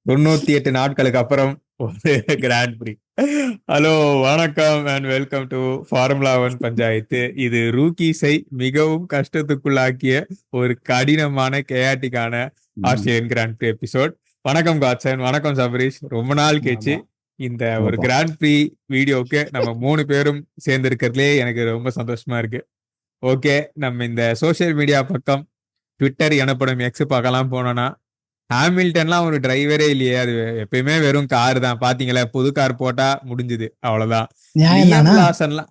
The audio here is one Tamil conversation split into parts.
98 நாட்களுக்கு அப்புறம் ஒரு கிராண்ட் பிரி. ஹலோ, வணக்கம் and welcome to formula one panchayat. இது ரூக்கீஸை மிகவும் கஷ்டத்துக்குள்ளாக்கிய ஒரு கடினமான கேயாட்டிக்கான ஆஸ்திரேலியன் கிராண்ட் பிரி எபிசோட். வணக்கம் காட்சன், வணக்கம் சபரீஷ். ரொம்ப நாள் கழிச்சு ஆமா. இந்த ஒரு ஆமாப்பா. கிராண்ட் பிரி வீடியோக்கு நம்ம 3 பேரும் சேர்ந்து இருக்கிறதுலே எனக்கு ரொம்ப சந்தோஷமா இருக்கு. ஓகே, நம்ம இந்த சோசியல் மீடியா பக்கம் ட்விட்டர் எனப்படும் எக்ஸ் பார்க்கலாம் போனோம்னா ஹாமில்டன்லாம் ஒரு டிரைவரே இல்லையே. அது எப்பயுமே வெறும் கார் தான். பாத்தீங்களா, புது கார் போட்டா முடிஞ்சுது, அவ்வளவுதான். நியாயம் லியம் தானா? லாசன்லாம்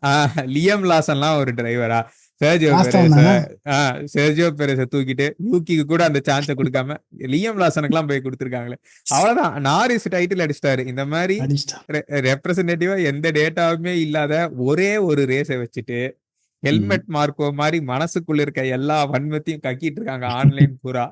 லியம் லாசன்லாம் ஒரு டிரைவரா? சர்ஜியோ வாஸ்தவம் பெரேஸ தானா? சர்ஜியோ பெரேஸ தூக்கிட்டு யூகிக்கு கூட அந்த சான்ஸை கொடுக்காம லியம் லாசனுக்கு எல்லாம் போய் கொடுத்துருக்காங்களே. அவ்வளவுதான், நாரிஸ் டைட்டில் அடிச்சிட்டாரு. இந்த மாதிரி அடிச்சிட்டா. ரெப்ரசன்டேட்டிவா எந்த டேட்டாவுமே இல்லாத ஒரே ஒரு ரேஸை வச்சுட்டு ம். ஹெல்மெட் மார்க்கோ மாதிரி மனசுக்குள்ள இருக்க எல்லா வன்மத்தையும் கக்கிட்டு இருக்காங்க ஆன்லைன் பூரா.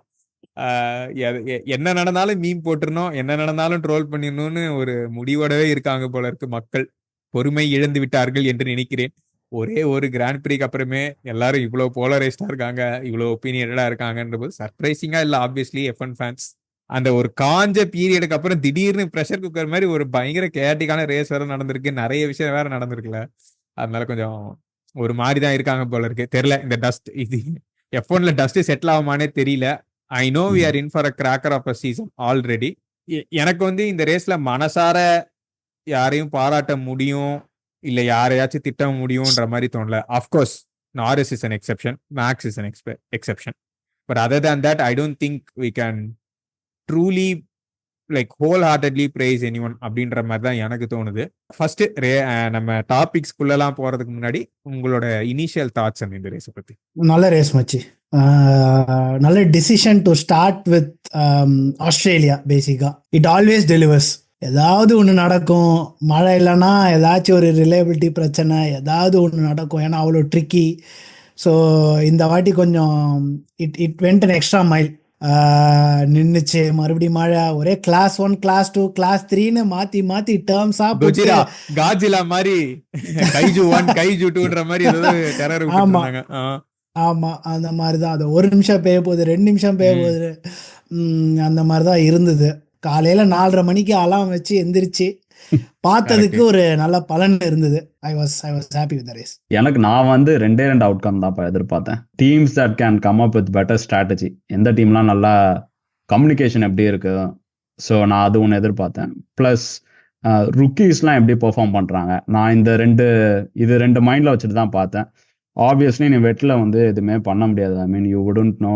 என்ன நடந்தாலும் மீம் போட்டுருணும், என்ன நடந்தாலும் ட்ரோல் பண்ணிடணும்னு ஒரு முடிவோடவே இருக்காங்க போல இருக்கு மக்கள். பொறுமை இழந்து விட்டார்கள் என்று நினைக்கிறேன். ஒரே ஒரு கிராண்ட் பிரிக்கு அப்புறமே எல்லாரும் இவ்வளவு போலரைஸ்டா இருக்காங்க, இவ்வளவு ஒப்பீனியடா இருக்காங்கன்ற போது சர்ப்ரைசிங்கா இல்ல. ஆப்வியஸ்லி F1 ஃபேன்ஸ் அந்த ஒரு காஞ்ச பீரியடுக்கு அப்புறம் திடீர்னு ப்ரெஷர் குக்கர் மாதிரி ஒரு பயங்கர கேட்டிக்கான ரேஸ் வேற நடந்திருக்கு, நிறைய விஷயம் வேற நடந்திருக்குல்ல. அதனால கொஞ்சம் ஒரு மாதிரி தான் இருக்காங்க போல இருக்கு. தெரியல, இந்த டஸ்ட் இது F1ல டஸ்ட் செட்டில் ஆகுமானே தெரியல. I know we hmm. Are in for a cracker of a season already. எனக்கு வந்து இந்த ரேஸ்ல மனசார யாரையும் பாராட்ட முடியும், இல்ல யாரையாச்சும் திட்ட முடியும்ன்ற மாதிரி தோணல. Of course Norris is an exception, Max is an exception. But other than that I don't think we can truly like whole heartedly praise any one அப்படின்ற மாதிரி தான் எனக்கு தோணுது. ஃபர்ஸ்ட் நம்ம டாபிக்ஸ்குள்ளலாம் போறதுக்கு முன்னாடி உங்களோட இனிஷியல் தாட்ஸ் இந்த ரேஸை பத்தி. நல்ல ரேஸ் மச்சி. நல்ல decision to start with Australia. பேசிக்கா இட் ஆல்வேஸ் டெலிவர்ஸ். ஏதாவது ஒன்று நடக்கும், மழை இல்லைன்னா ஏதாச்சும் ஒரு ரிலையபிலிட்டி பிரச்சனை, ஏதாவது ஒன்று நடக்கும். ஏன்னா அவ்வளோ ட்ரிக்கி. ஸோ இந்த வாட்டி கொஞ்சம் it it went an extra mile. நின்றுச்சு. மறுபடியும் மழை. ஒரே கிளாஸ் 1, கிளாஸ் 2, கிளாஸ் 3ன்னு மாற்றி மாற்றி டேர்ம்ஸாக போட்டு. கொஜிரா காஜிலா மாதிரி கைஜு 1 கைஜு 2ன்ற மாதிரி ஏதாவது டெரர் விட்டுட்டு ஆமாம் இருந்தாங்க. ஆமாம், அந்த மாதிரி தான். அது 1 நிமிஷம் பெய்ய போகுது, 2 நிமிஷம் பெய்ய போகுது. அந்த மாதிரி தான் இருந்தது. காலையில் 4:30 மணிக்கு அலாம் வச்சு எந்திரிச்சு பார்த்ததுக்கு கரெக்ட். ஒரு நல்ல பலன் இருந்தது. ஐ was happy with the race. நான் வந்து 2 அவுட்கம் தான் எதிர்பார்த்தேன். Teams that can come up with better strategy. எந்த டீம்லாம் நல்லா கம்யூனிகேஷன் எப்படி இருக்கு, ஸோ நான் அது ஒன்று எதிர்பார்த்தேன். ப்ளஸ் ருக்கீஸ்லாம் எப்படி பெர்ஃபார்ம் பண்ணுறாங்க. நான் இது ரெண்டு மைண்டில் வச்சுட்டு தான் பார்த்தேன். ஆப்வியஸ்லி நீ வெட்டில் வந்து எதுவுமே பண்ண முடியாது. I mean you wouldn't know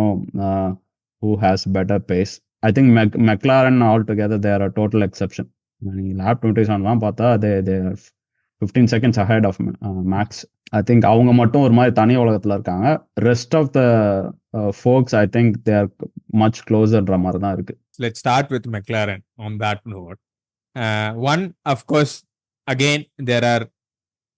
who has better pace. I think McLaren altogether they're a total exception. நீங்கள் லேப் 27லாம் பார்த்தா they 15 seconds ahead of Max. I think அவங்க மட்டும் ஒரு மாதிரி தனி உலகத்தில் இருக்காங்க. Rest of the folks I think they are much closerன்ற மாதிரி தான் இருக்கு. Let's start with McLaren on that note. One, of course, again there are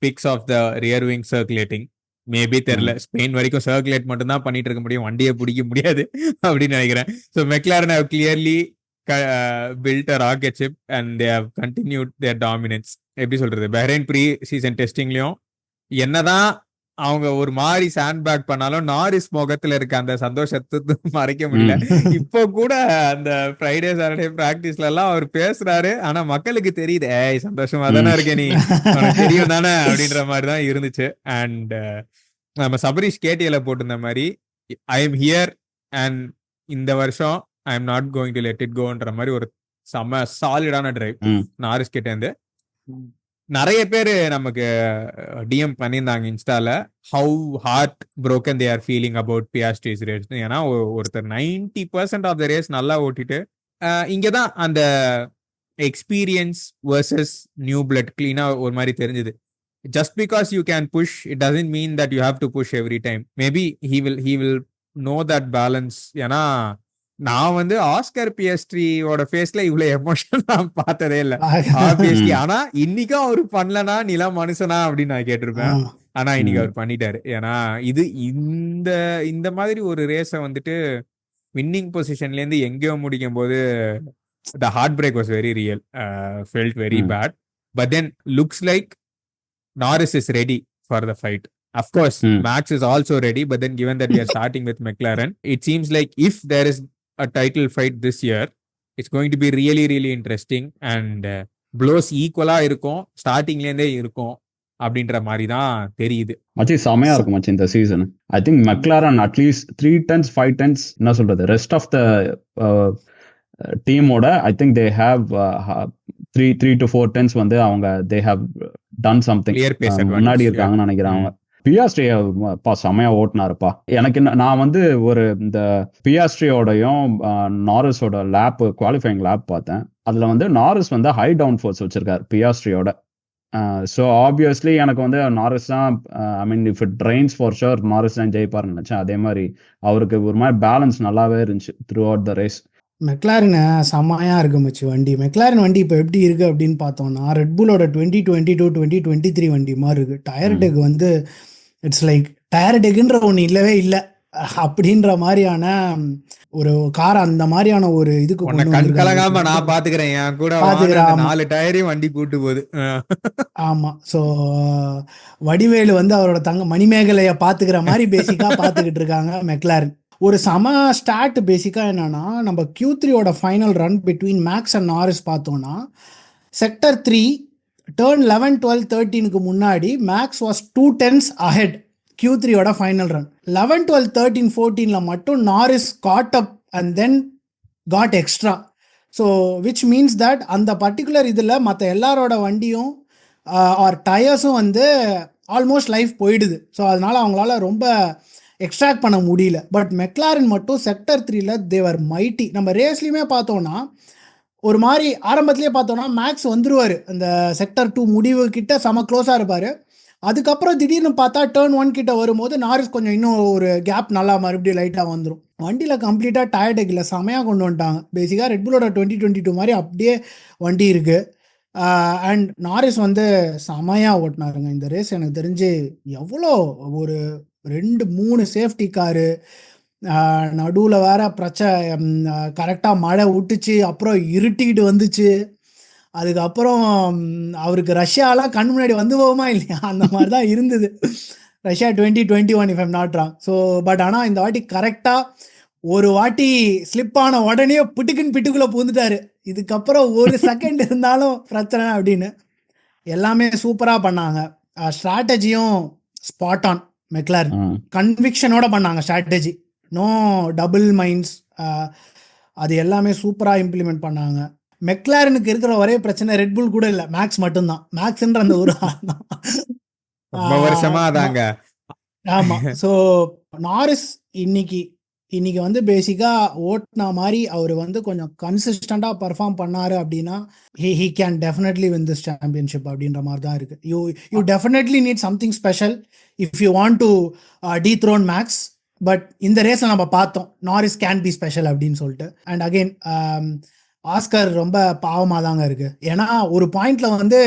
pics of the rear wing circulating. Maybe தெரியல, ஸ்பெயின் வரைக்கும் சர்க்குலேட் மட்டும் தான் பண்ணிட்டு இருக்க முடியும், வண்டியை பிடிக்க முடியாது அப்படின்னு நினைக்கிறேன். So McLaren have clearly built a rocket ship and they have continued their dominance. எப்படி சொல்றது, பஹ்ரைன் ப்ரீ சீசன் டெஸ்டிங்லயும் என்னதான் அவங்க ஒரு மாதிரி சாண்ட் பேக் பண்ணாலும் நாரிஸ் முகத்துல இருக்க அந்த சந்தோஷத்தை மறைக்க முடியல. இப்போ கூட அந்த ஃப்ரைடே சாட்டர்டே பிராக்டிஸ்ல எல்லாம் அவர் பேசுறாரு, ஆனா மக்களுக்கு தெரியுது, ஏய் சந்தோஷமா தானே இருக்க நீ, உனக்கு தெரியும் தானே அப்படின்ற மாதிரி தான் இருந்துச்சு. அண்ட் நம்ம சபரீஷ் கேடிஎல போட்டிருந்த மாதிரி ஐ எம் ஹியர் அண்ட் இந்த வருஷம் I am not going to let it கோன்ற மாதிரி ஒரு செம்ம சாலிடான டிரைவ் நாரிஸ் கிட்ட இருந்து. நிறைய பேர் நமக்கு டிஎம் பண்ணியிருந்தாங்க இன்ஸ்டால, how heart broken they are feeling about Piastri's race. ஏன்னா ஒருத்தர் 90% ஆஃப் த ரேஸ் நல்லா ஓட்டிட்டு இங்கதான் அந்த எக்ஸ்பீரியன்ஸ் வர்சஸ் நியூ பிளட் கிளீனா ஒரு மாதிரி தெரிஞ்சது. just because you can push, it doesn't mean that you have to push every time. Maybe he will know that balance. ஏன்னா நான் வந்து ஆஸ்கர் பிஎஸ்ட்ரியோட ஃபேஸ்ல இவ்வளவு எமோஷன் நான் பார்த்ததே இல்லை ஆப்வியஸ்லி. ஆனா இன்னைக்கும் அவர் பண்ணலனா நிலா மனுஷனா அப்படின்னு நான் கேட்டிருப்பேன். ஆனா இன்னைக்கு அவர் பண்ணிட்டாரு. ஏன்னா இது இந்த மாதிரி ஒரு ரேஸை வந்துட்டு வின்னிங் பொசிஷன்ல இருந்து எங்கேயோ முடிக்கும் போது the heartbreak was very real, felt very bad, but then looks like Norris is ready for the fight. Of course, Max is also ready, but then given that we are starting with McLaren, it seems like if there is a title fight this year, it's going to be really really interesting and blows ஈக்குவலா இருக்கும், ஸ்டார்டிங்லேருந்தே இருக்கும் அப்படின்ற மாதிரி தான் தெரியுது. மச்சி செமையா இருக்கும் மச்சி இந்த சீசன். I think McLaren at least 3 tenths 5 tenths என்ன சொல்றது ரெஸ்ட் ஆஃப் த டீமோட I think they have 3 to 4 tenths வந்து அவங்க they have done something Clear pace advantage. முன்னாடி இருக்காங்கன்னு நினைக்கிறேன். அவங்க பியாஸ்ட்ரியா செமையா ஓட்டினாருப்பா. எனக்கு நான் வந்து ஒரு இந்த பியாஸ்ட்ரியோடையும் நாரிஸோட லேப் குவாலிஃபைங் லேப் பார்த்தேன். அதுல வந்து நாரிஸ் வந்து ஹை டவுன் ஃபோர்ஸ் வச்சிருக்காரு பியாஸ்ட்ரியோட. ஸோ ஆப்வியஸ்லி எனக்கு வந்து நாரிஸ் தான், I mean if it rains for sure Norris தான் ஜெயிப்பார்னு நினைச்சேன். அதே மாதிரி அவருக்கு ஒரு மாதிரி பேலன்ஸ் நல்லாவே இருந்துச்சு through out the race. Maclaurin செம்மையா இருக்கு மச்சி வண்டி. மெக்லாரின் வண்டி இப்போ எப்படி இருக்கு அப்படின்னு பார்த்தோம்னா ரெட்புலோட 2022 2023 வண்டி மாதிரி இருக்கு. டயர் டெக் வந்து இட்ஸ் லைக் டயர் டெக்குன்ற ஒன்று இல்லவே இல்லை அப்படின்ற மாதிரியான ஒரு கார், அந்த மாதிரியான ஒரு இதுக்கு உன்னை கொண்டு கண் வந்திருக்காங்க. கலங்காம நான் பாத்துக்கிறேன், என் கூட பாத்துக்கிறேன், வாங்க, ஆமா. 4 டயரையும் வண்டி கூட்டு போகுது. ஆமா. ஸோ வடிவேலு வந்து அவரோட மணிமேகலைய பாத்துக்கிற மாதிரி பேசிக்கா பாத்துக்கிட்டு இருக்காங்க மெக்லாரின். ஒரு சம ஸ்டார்ட் பேசிக்கா என்னன்னா, நம்ம Q3யோட final run between Max and Norris பார்த்தோம்னா செக்டர் 3 டர்ன் 11 12 13க்கு முன்னாடி மேக்ஸ் வாஸ் 2 tenths ahead. Q3யோட ஃபைனல் ரன் 11 12 13 14ல மட்டும் Norris got up and then got extra. So which means that அந்த பர்டிகுலர் இதில் மற்ற எல்லாரோட வண்டியும் ஆர் டயர்ஸும் வந்து ஆல்மோஸ்ட் லைஃப் போயிடுது. ஸோ அதனால அவங்களால ரொம்ப எக்ஸ்ட்ராக்ட் பண்ண முடியல. பட் மெக்லாரின் மட்டும் செக்டர் 3ல தேவர் மைட்டி. நம்ம ரேஸ்லையுமே பார்த்தோன்னா ஒரு மாதிரி ஆரம்பத்திலே பார்த்தோன்னா மேக்ஸ் வந்துருவார் அந்த செக்டர் 2 முடிவு கிட்ட செம க்ளோஸாக இருப்பார். அதுக்கப்புறம் திடீர்னு பார்த்தா டர்ன் 1 கிட்ட வரும்போது நாரிஸ் கொஞ்சம் இன்னும் ஒரு கேப் நல்லா மறுபடியும் லைட்டாக வந்துடும். வண்டியில் கம்ப்ளீட்டாக டயர் டெக்கில் செமையாக கொண்டு வந்துட்டாங்க. பேசிக்காக ரெட்புலோட 2022 மாதிரி அப்படியே வண்டி இருக்குது. அண்ட் நாரிஸ் வந்து செமையாக ஓட்டினாருங்க இந்த ரேஸ். எனக்கு தெரிஞ்சு எவ்வளோ ஒரு 2-3 சேஃப்டி காரு, நடுவில் வேற பிரச்சனை, கரெக்டாக மழை விட்டுச்சு, அப்புறம் இருட்டிக்கிட்டு வந்துச்சு. அதுக்கப்புறம் அவருக்கு ரஷ்யாலாம் கண் முன்னாடி வந்து போகுமா இல்லையா, அந்த மாதிரி தான் இருந்தது Russia 2021 if I'm not wrong. So but ஆனால் இந்த வாட்டி கரெக்டாக ஒரு வாட்டி ஸ்லிப் ஆன உடனே பிட்டுக்குள்ளே பூந்துட்டாரு. இதுக்கப்புறம் ஒரு செகண்ட் இருந்தாலும் பிரச்சனை அப்படின்னு எல்லாமே சூப்பராக பண்ணாங்க. ஸ்ட்ராட்டஜியும் ஸ்பாட் ஆன். மெக்லாரின் கன்விக்ஷனோட பண்ணாங்க ஸ்ட்ராட்டஜி, நோ டபுள் மைண்ட்ஸ், அது எல்லாமே சூப்பராக இம்ப்ளிமெண்ட் பண்ணாங்க. மெக்லாரினுக்கு இருக்கிற ஒரே பிரச்சனை ரெட்புல் கூட இல்லை, மேக்ஸ் மட்டும்தான். மேக்ஸ்ன்ற அந்த ஒரு ரொம்ப வருஷமா அதாங்க. ஆமா. ஸோ நாரிஸ் இன்னைக்கு வந்து பேசிக்கா ஓட்டின மாதிரி அவர் வந்து கொஞ்சம் கன்சிஸ்டண்டா பர்ஃபார்ம் பண்ணாரு அப்படின்னா he can definitely win this championship அப்படின்ற மாதிரி தான் இருக்கு. you definitely need something special if you want to dethrone Max. But இந்த ரேஸை நம்ம பார்த்தோம் நாரிஸ் கேன் பி ஸ்பெஷல் அப்படின்னு சொல்லிட்டு. அண்ட் அகெயின் ஆஸ்கர் ரொம்ப பாவமாக தாங்க இருக்கு. ஏன்னா ஒரு பாயிண்ட்ல வந்து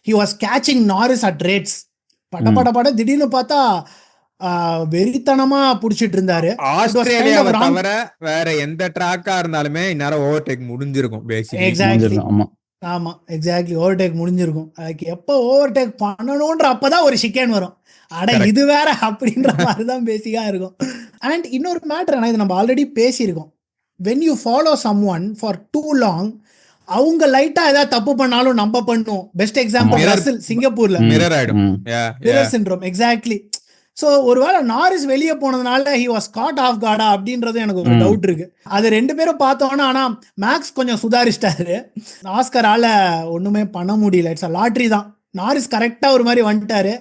he was catching Norris at rates. பட திடீர்னு பார்த்தா வெறித்தனமா புடிச்சிட்டு இருந்தாரு. ஆஸ்திரேலியாவை தவிர வேற எந்த ட்ராக்கா இருந்தாலுமே இந்நேரம் ஓவர்டேக் முடிஞ்சிருக்கும். எக்ஸாக்ட்லி. ஆமா எக்ஸாக்ட்லி, ஓவர்டேக் முடிஞ்சிருக்கும். அதுக்கு எப்போ ஓவர்டேக் பண்ணணும்ன்ற அப்பதான் ஒரு சிக்கன் வரும். அட இது வேற அப்படின்ற மாதிரிதான் பேசிக்கா இருக்கும். அண்ட் இன்னொரு மேட்டர் என்ன, இது நம்ம ஆல்ரெடி பேசியிருக்கோம். when you follow someone for too long, அவங்க லைட்டா ஏதாவது தப்பு பண்ணாலும் நம்ம பண்ணுவோம். பெஸ்ட் எக்ஸாம்பிள் ரசல் சிங்கப்பூர்ல மிரர் சிண்ட்ரோம். எக்ஸாக்ட்லி. ஸோ ஒருவேளை நாரிஸ் வெளியே போனதுனால he was caught off guard அப்படின்றது எனக்கு ஒரு டவுட் இருக்கு. அது ரெண்டு பேரும் பார்த்தோன்னா, ஆனா மேக்ஸ் கொஞ்சம் சுதாரிச்சிட்டாரு. ஆஸ்கரால ஒண்ணுமே பண்ண முடியல. இட்ஸ் லாட்ரி தான். நாரிஸ் கரெக்டா ஒரு மாதிரி வந்துட்டாரு.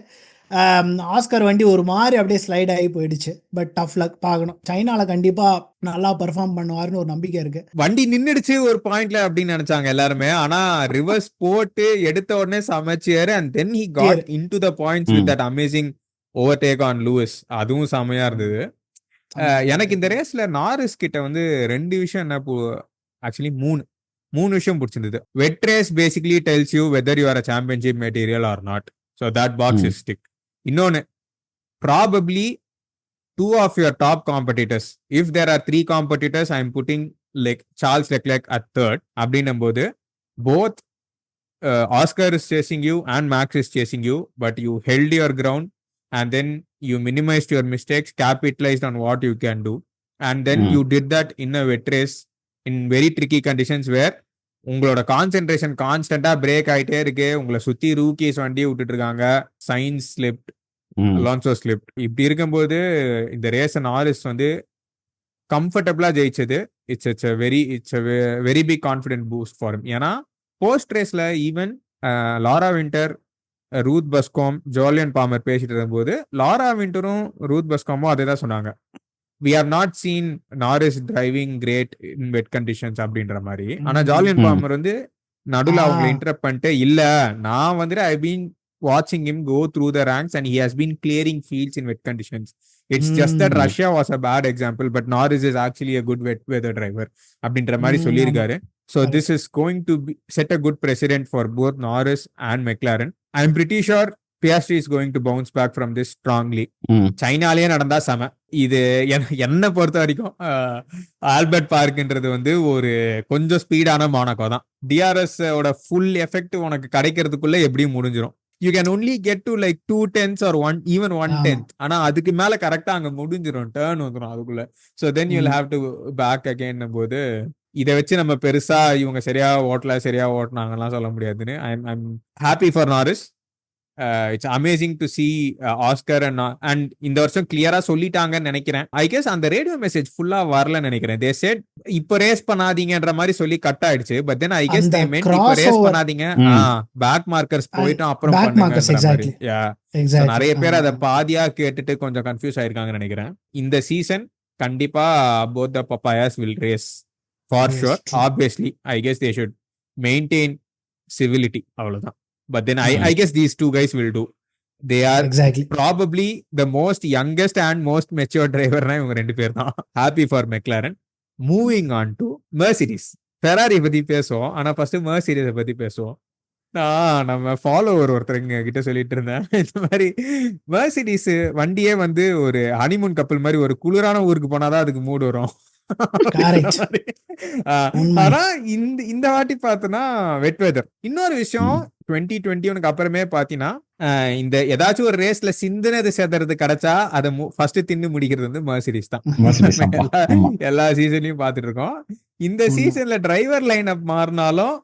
ஆஸ்கர் வண்டி ஒரு மாதிரி அப்படியே ஸ்லைட் ஆகி போயிடுச்சு. பட் டஃப் லக் பார்க்கணும். சைனால கண்டிப்பா நல்லா பெர்ஃபார்ம் பண்ணுவாருன்னு ஒரு நம்பிக்கை இருக்கு. வண்டி நின்னுடுச்சு ஒரு பாயிண்ட்ல அப்படின்னு நினைச்சாங்க எல்லாருமே. ஆனா ரிவர்ஸ் போட்டு எடுத்த உடனே சமைச்சாரு. And then he got into the points with that amazing overtake on Lewis. அதுவும் செமையா இருந்தது. எனக்கு இந்த ரேஸ்ல நாரிஸ் கிட்ட வந்து 2 விஷயம் என்ன, ஆக்சுவலி 3 விஷயம் பிடிச்சிருந்தது. Wet race basically tells you whether you are a championship material or not. So that box is ticked. இன்னொன்னு, probably 2 of your top competitors, if there are 3 competitors, I am putting like Charles Leclerc at 3rd. அப்படின்னும் போது both Oscar is chasing you and Max is chasing you, but you held your ground and then you minimized your mistakes, capitalized on what you can do, and then you did that in a wet race in very tricky conditions where உங்களோட கான்சென்ட்ரேஷன் கான்ஸ்டன்டா பிரேக் ஆயிட்டே இருக்கு, உங்களை சுத்தி ரூக்கீஸ் வண்டியை விட்டுட்டு இருக்காங்க, சைன்ஸ் ஸ்லிப்ட், அலான்சோ ஸ்லிப்ட். இப்படி இருக்கும்போது இந்த ரேஸ் நாரிஸ் வந்து கம்ஃபர்டபுளா ஜெயிச்சது. It's very big confident boost for him. ஏன்னா போஸ்ட் ரேஸ்ல even Laura Winter, Ruth Buscombe, Jolyon Palmer பேசிட்டு இருக்கும்போது லாரா வின்டரும் ரூத் பஸ்காமும் அதே தான் சொன்னாங்க, we have not seen Norris driving great in wet conditions அப்படின்ற மாதிரி. ஆனா ஜாலியன் பாமர் வந்து நடுவில் அவங்களை இன்டரப்ட் பண்ணிட்டு, இல்ல நான் வந்துட்டு I been watching him go through the ranks and he has been clearing fields in wet conditions. It's just that Russia was a bad example, but Norris is actually a good wet weather driver அப்படின்ற மாதிரி சொல்லியிருக்காரு. So this is going to set a good precedent for both Norris and McLaren. I'm pretty sure Piastri is going to bounce back from this strongly. சைனாலேயே நடந்தா சம. இது என்ன பொறுத்த வரைக்கும் ஆல்பர்ட் பார்க்ன்றது வந்து ஒரு கொஞ்சம் ஸ்பீடான மோனாக்கோ தான். டிஆர்எஸ் ஓட ஃபுல் எஃபெக்ட் உனக்கு கிடைக்கிறதுக்குள்ள எப்படியும் முடிஞ்சிடும். You can only get to like 2/10 or 1/10. ஆனா அதுக்கு மேல கரெக்டா அங்க முடிஞ்சிடும், டர்ன் வந்துடும் அதுக்குள்ள. So then you will have to back again போது இதை வச்சு நம்ம பெருசா இவங்க சரியா ஓட்டினாங்கலாம் சொல்ல முடியாதுன்னு. I'm happy for Naris. It's amazing to C Oscar and இந்த வருஷம் கிளியரா சொல்லிட்டாங்கன்னு நினைக்கிறேன். ஐ கெஸ் அந்த ரேடியோ மெசேஜ் ஃபுல்லா வரலன்னு நினைக்கிறேன். தே செட் இப்போ ரேஸ் பண்ணாதீங்கன்ற மாதிரி சொல்லி கட் ஆயிடுச்சு. But then I guess they மென்ட் இப்போ ரேஸ் பண்ணாதீங்க, பேக் மார்க்கர்ஸ் போயிட்டு அப்புறம் பண்ணுங்க. நிறைய பேர் அதை பாதியா கேட்டுட்டு கொஞ்சம் கன்ஃபியூஸ் ஆயிருக்காங்கன்னு நினைக்கிறேன். இந்த சீசன் கண்டிப்பா both the papayas will race for sure. Obviously I guess they should maintain civility, அவ்வளவுதான். But then I guess these two guys will do. They are probably the most youngest and most mature driver na இவங்க ரெண்டு பேர் தான். Happy for McLaren. Moving on to Mercedes. Ferrari பத்தி பேசுவோம், ஆனா ஃபர்ஸ்ட் Mercedes பத்தி பேசுவோம். நம்ம ஃபாலோவர் ஒருத்தருங்க கிட்ட சொல்லிட்டு இருந்தேன், இந்த மாதிரி Mercedes வண்டியே வந்து ஒரு ஹனிமூன் கப்பல் மாதிரி, ஒரு குளிரான ஊருக்கு போனாதான் அதுக்கு மூடு வரும். ஆனா இந்த வாட்டி பார்த்தோன்னா வெட் வெதர். இன்னொரு விஷயம் 2021 அப்புறமே பாத்தீங்கன்னா இந்த ஏதாச்சும் ஒரு ரேஸ்ல சிந்தனது சேதறது கிடைச்சா அதை ஃபர்ஸ்ட் தின்னு முடிக்கிறது வந்து Mercedes தான். எல்லா சீசன்லயும் பாத்துட்டு இருக்கோம். இந்த சீசன்ல டிரைவர் லைன் அப் மாறினாலும்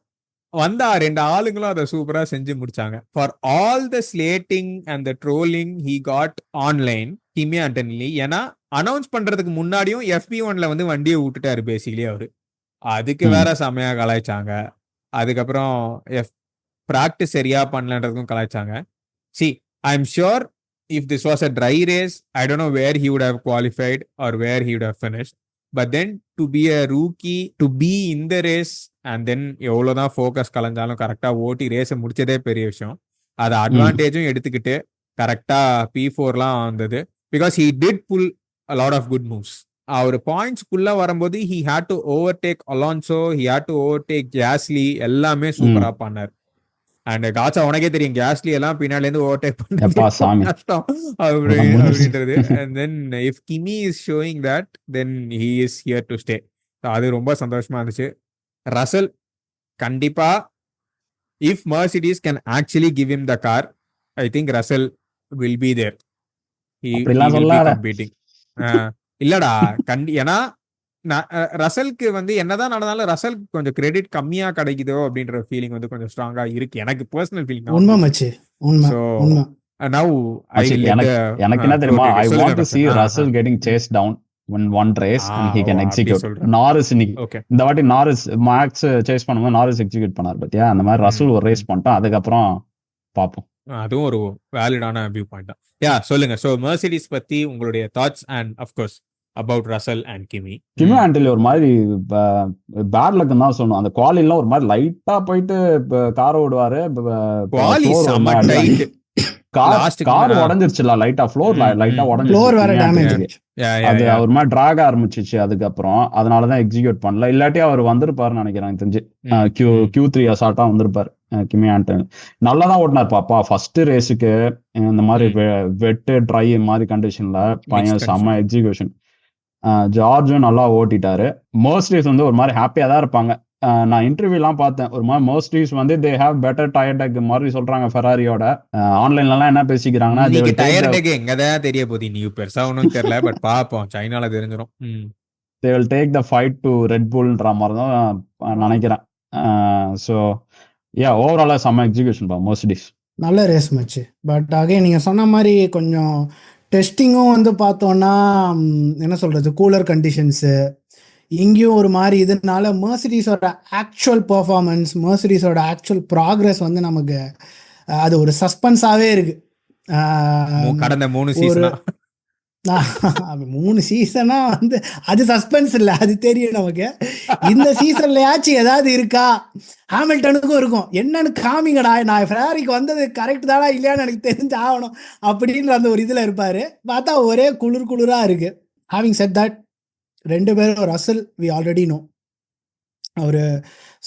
வந்தா ரெண்டு ஆளுங்களும் அதை சூப்பரா செஞ்சு முடிச்சாங்க. For all the slating and the trolling he got online Kimi Antonelli. ஏன்னா அனௌன்ஸ் பண்றதுக்கு முன்னாடியும் FP1ல வந்து வண்டியை விட்டுட்டாரு பேசிக்கலி அவரு. அதுக்கு வேற செமையா கலாய்ச்சாங்க. அதுக்கப்புறம் பிராக்டிஸ் சரியா பண்ணலன்றதுக்கும் கலாய்ச்சாங்க. See, I'm sure if this was a dry race, I don't know where he would have qualified or where he would have finished. But then to be a rookie, to be in the race and then எவ்வளவுதான் ஃபோக்கஸ் கலைஞ்சாலும் கரெக்டா ஓட்டி ரேஸை முடிச்சதே பெரிய விஷயம். அதை அட்வான்டேஜும் எடுத்துக்கிட்டு கரெக்டா P4லாம் வந்தது. Because he did pull a lot of good moves. அவர் பாயிண்ட்ஸ்குள்ள வரும்போது he had to overtake Alonso, he had to overtake Gasly, எல்லாமே சூப்பரா பண்ணார். அண்ட் காச்சா உனக்கே தெரியும், கேஸ்லி எல்லாம் பின்னால இருந்து ஓவர்டேக் பண்ண கஷ்டம் அப்படின்றது. And then if Kimi is showing that then he is here to stay. அது ரொம்ப சந்தோஷமா இருந்துச்சு. ரசல் கண்டிப்பா if Mercedes can actually give him the car, I think Russell will be there. He will be competing. இல்லடா ஏன்னா ரசலுக்கு வந்து என்னதான் நடந்தாலும் ரசலுக்கு கொஞ்சம் கிரெடிட் கம்மியா கிடைக்குதோ அப்படின்ற ஃபீலிங் வந்து கொஞ்சம் ஸ்ட்ராங்கா இருக்கு. எனக்கு பர்சனல் ஃபீலிங். உண்மை மச்சி, உண்மை. So now எனக்கு என்ன தெரியுமா, I want to see Russell getting chased down in one race and he can execute. Norris இந்த வாட்டி Norris மேக்ஸ் சேஸ் பண்ணும்போது Norris எக்ஸிக்யூட் பண்ணார் பத்தியா, அந்த மாதிரி Russell ஒரு ரேஸ் பண்ணிட்டோம், அதுக்கப்புறம் பாப்போம். அதுவும் ஒரு வேலிடான வியூ பாயிண்ட் தான். யா சொல்லுங்க. சோ Mercedes பத்தி உங்களுடைய thoughts and of course about Russell and Kimi Antony ஒரு மாதிரி பேட் லக் தான் சொல்லணும். அந்த குவாலிலாம் ஒரு மாதிரி லைட்டா போயிட்டு கார் ஓடுவாரு, கார் உடஞ்சிருச்சுல லைட்டா, ஃப்ளோர் லைட்டா உடஞ்சிருச்சு, அது ஒரு மாதிரி டிராக் ஆரம்பிச்சிச்சு. அதுக்கப்புறம் அதனாலதான் எக்ஸிக்யூட் பண்ணல. இல்லாட்டி அவர் வந்திருப்பாருன்னு நினைக்கிறேன் தெரிஞ்சு. Q3 அசால்ட்டா வந்திருப்பாரு கிமி ஆண்டனி. நல்லாதான் ஓட்டினார் பாப்பா ஃபர்ஸ்ட் ரேஸுக்கு. இந்த மாதிரி வெட்டு ட்ரை மாதிரி கண்டிஷன்ல பையன் செம்ம எக்ஸிக்யூஷன். ஜார்ஜும் நல்லா ஓட்டிட்டாரு. Mercedes வந்து ஒரு மாதிரி ஹாப்பியா தான் இருப்பாங்க. நான் இன்டர்வியூ எல்லாம் பார்த்தேன், ஒரு மாதிரி Mercedes வந்து they have better tyre tech மாதிரி சொல்றாங்க ஃபெராரியோட. ஆன்லைன்ல எல்லாம் என்ன பேசிக்கிறாங்கன்னா, டயர் டெக் எங்கதான் தெரிய போகுது, நீ பெருசா ஒன்னும் தெரியல, பட் பாப்போம் சைனால தெரிஞ்சிடும். They will take the fight to Red புல்ன்ற மாதிரி தான் நினைக்கிறேன். ஸோ ஓவராலாக செம்ம எக்ஸிகியூஷன் பா மெர்சிடிஸ். நல்ல ரேஸ் மேட்ச்சு. பட் அகைன் நீங்கள் சொன்ன மாதிரி கொஞ்சம் டெஸ்டிங்கும் வந்து பார்த்தோன்னா என்ன சொல்கிறது, கூலர் கண்டிஷன்ஸு இங்கேயும் ஒரு மாதிரி இதனால மெர்சிடிஸோட ஆக்சுவல் பர்ஃபார்மன்ஸ், மெர்சிடிஸோட ஆக்சுவல் ப்ராக்ரஸ் வந்து நமக்கு அது ஒரு சஸ்பென்ஸாகவே இருக்குது. கடந்த 3 சீசனா 3 சீசனா வந்து அது சஸ்பென்ஸ் இல்லை, அது தெரியும் நமக்கு. இந்த சீசன்லயாச்சும் ஏதாவது இருக்கா? ஹாமில்டனுக்கும் இருக்கும், என்னன்னு காமிங்கடா, நான் ஃபெராரிக்கு வந்தது கரெக்ட் தானா இல்லையான்னு எனக்கு தெரிஞ்சு ஆகணும் அப்படின்ற அந்த ஒரு இதில் இருப்பார். பார்த்தா ஒரே குளிராக இருக்கு. ஹேவிங் செட் தட், 2 பேரும் ரசல் வி ஆல்ரெடி நோ அவர்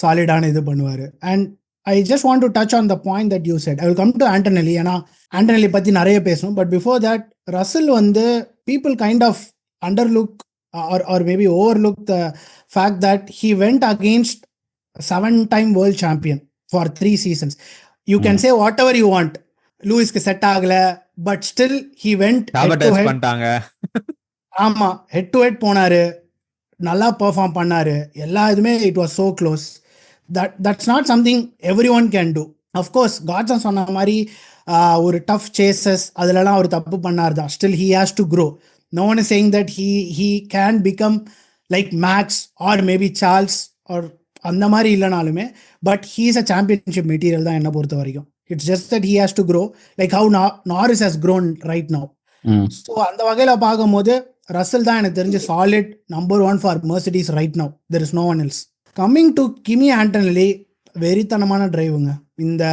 சாலிடான இது பண்ணுவார். And I just want to touch on the point that you said. I will come to Antonelli. ஏன்னா ஆண்டனெல்லி பற்றி நிறைய பேசணும். பட் பிஃபோர் தட், ரசல் வந்து people kind of underlook or maybe overlook the fact that he went against 7-time world champion for 3 seasons. You can say whatever you want. லூயிஸ்க்கு செட் ஆகல, பட் ஸ்டில் he went பண்ணிட்டாங்க. ஆமா, ஹெட் டு ஹெட் போனாரு, நல்லா பெர்ஃபார்ம் பண்ணாரு, எல்லா இதுமே it was so close. That's not something everyone can do. Of course, Godson சொன்ன மாதிரி ஒரு டஃப் சேசஸ் அதுலலாம் அவர் தப்பு பண்ணார் தான். Still he has to grow. No one is saying that he can become like Max or maybe Charles or அந்த மாதிரி இல்லைனாலுமே, but he is a championship material தான் என்னை பொறுத்த வரைக்கும். It's just that he has to grow like how Norris has grown right now. So அந்த வகையில் பார்க்கும்போது ரசல் தான் எனக்கு தெரிஞ்ச solid number 1 for Mercedes right now. There is no one else. Coming to Kimi Antonelli, வெறித்தனமான டிரைவுங்க. இந்த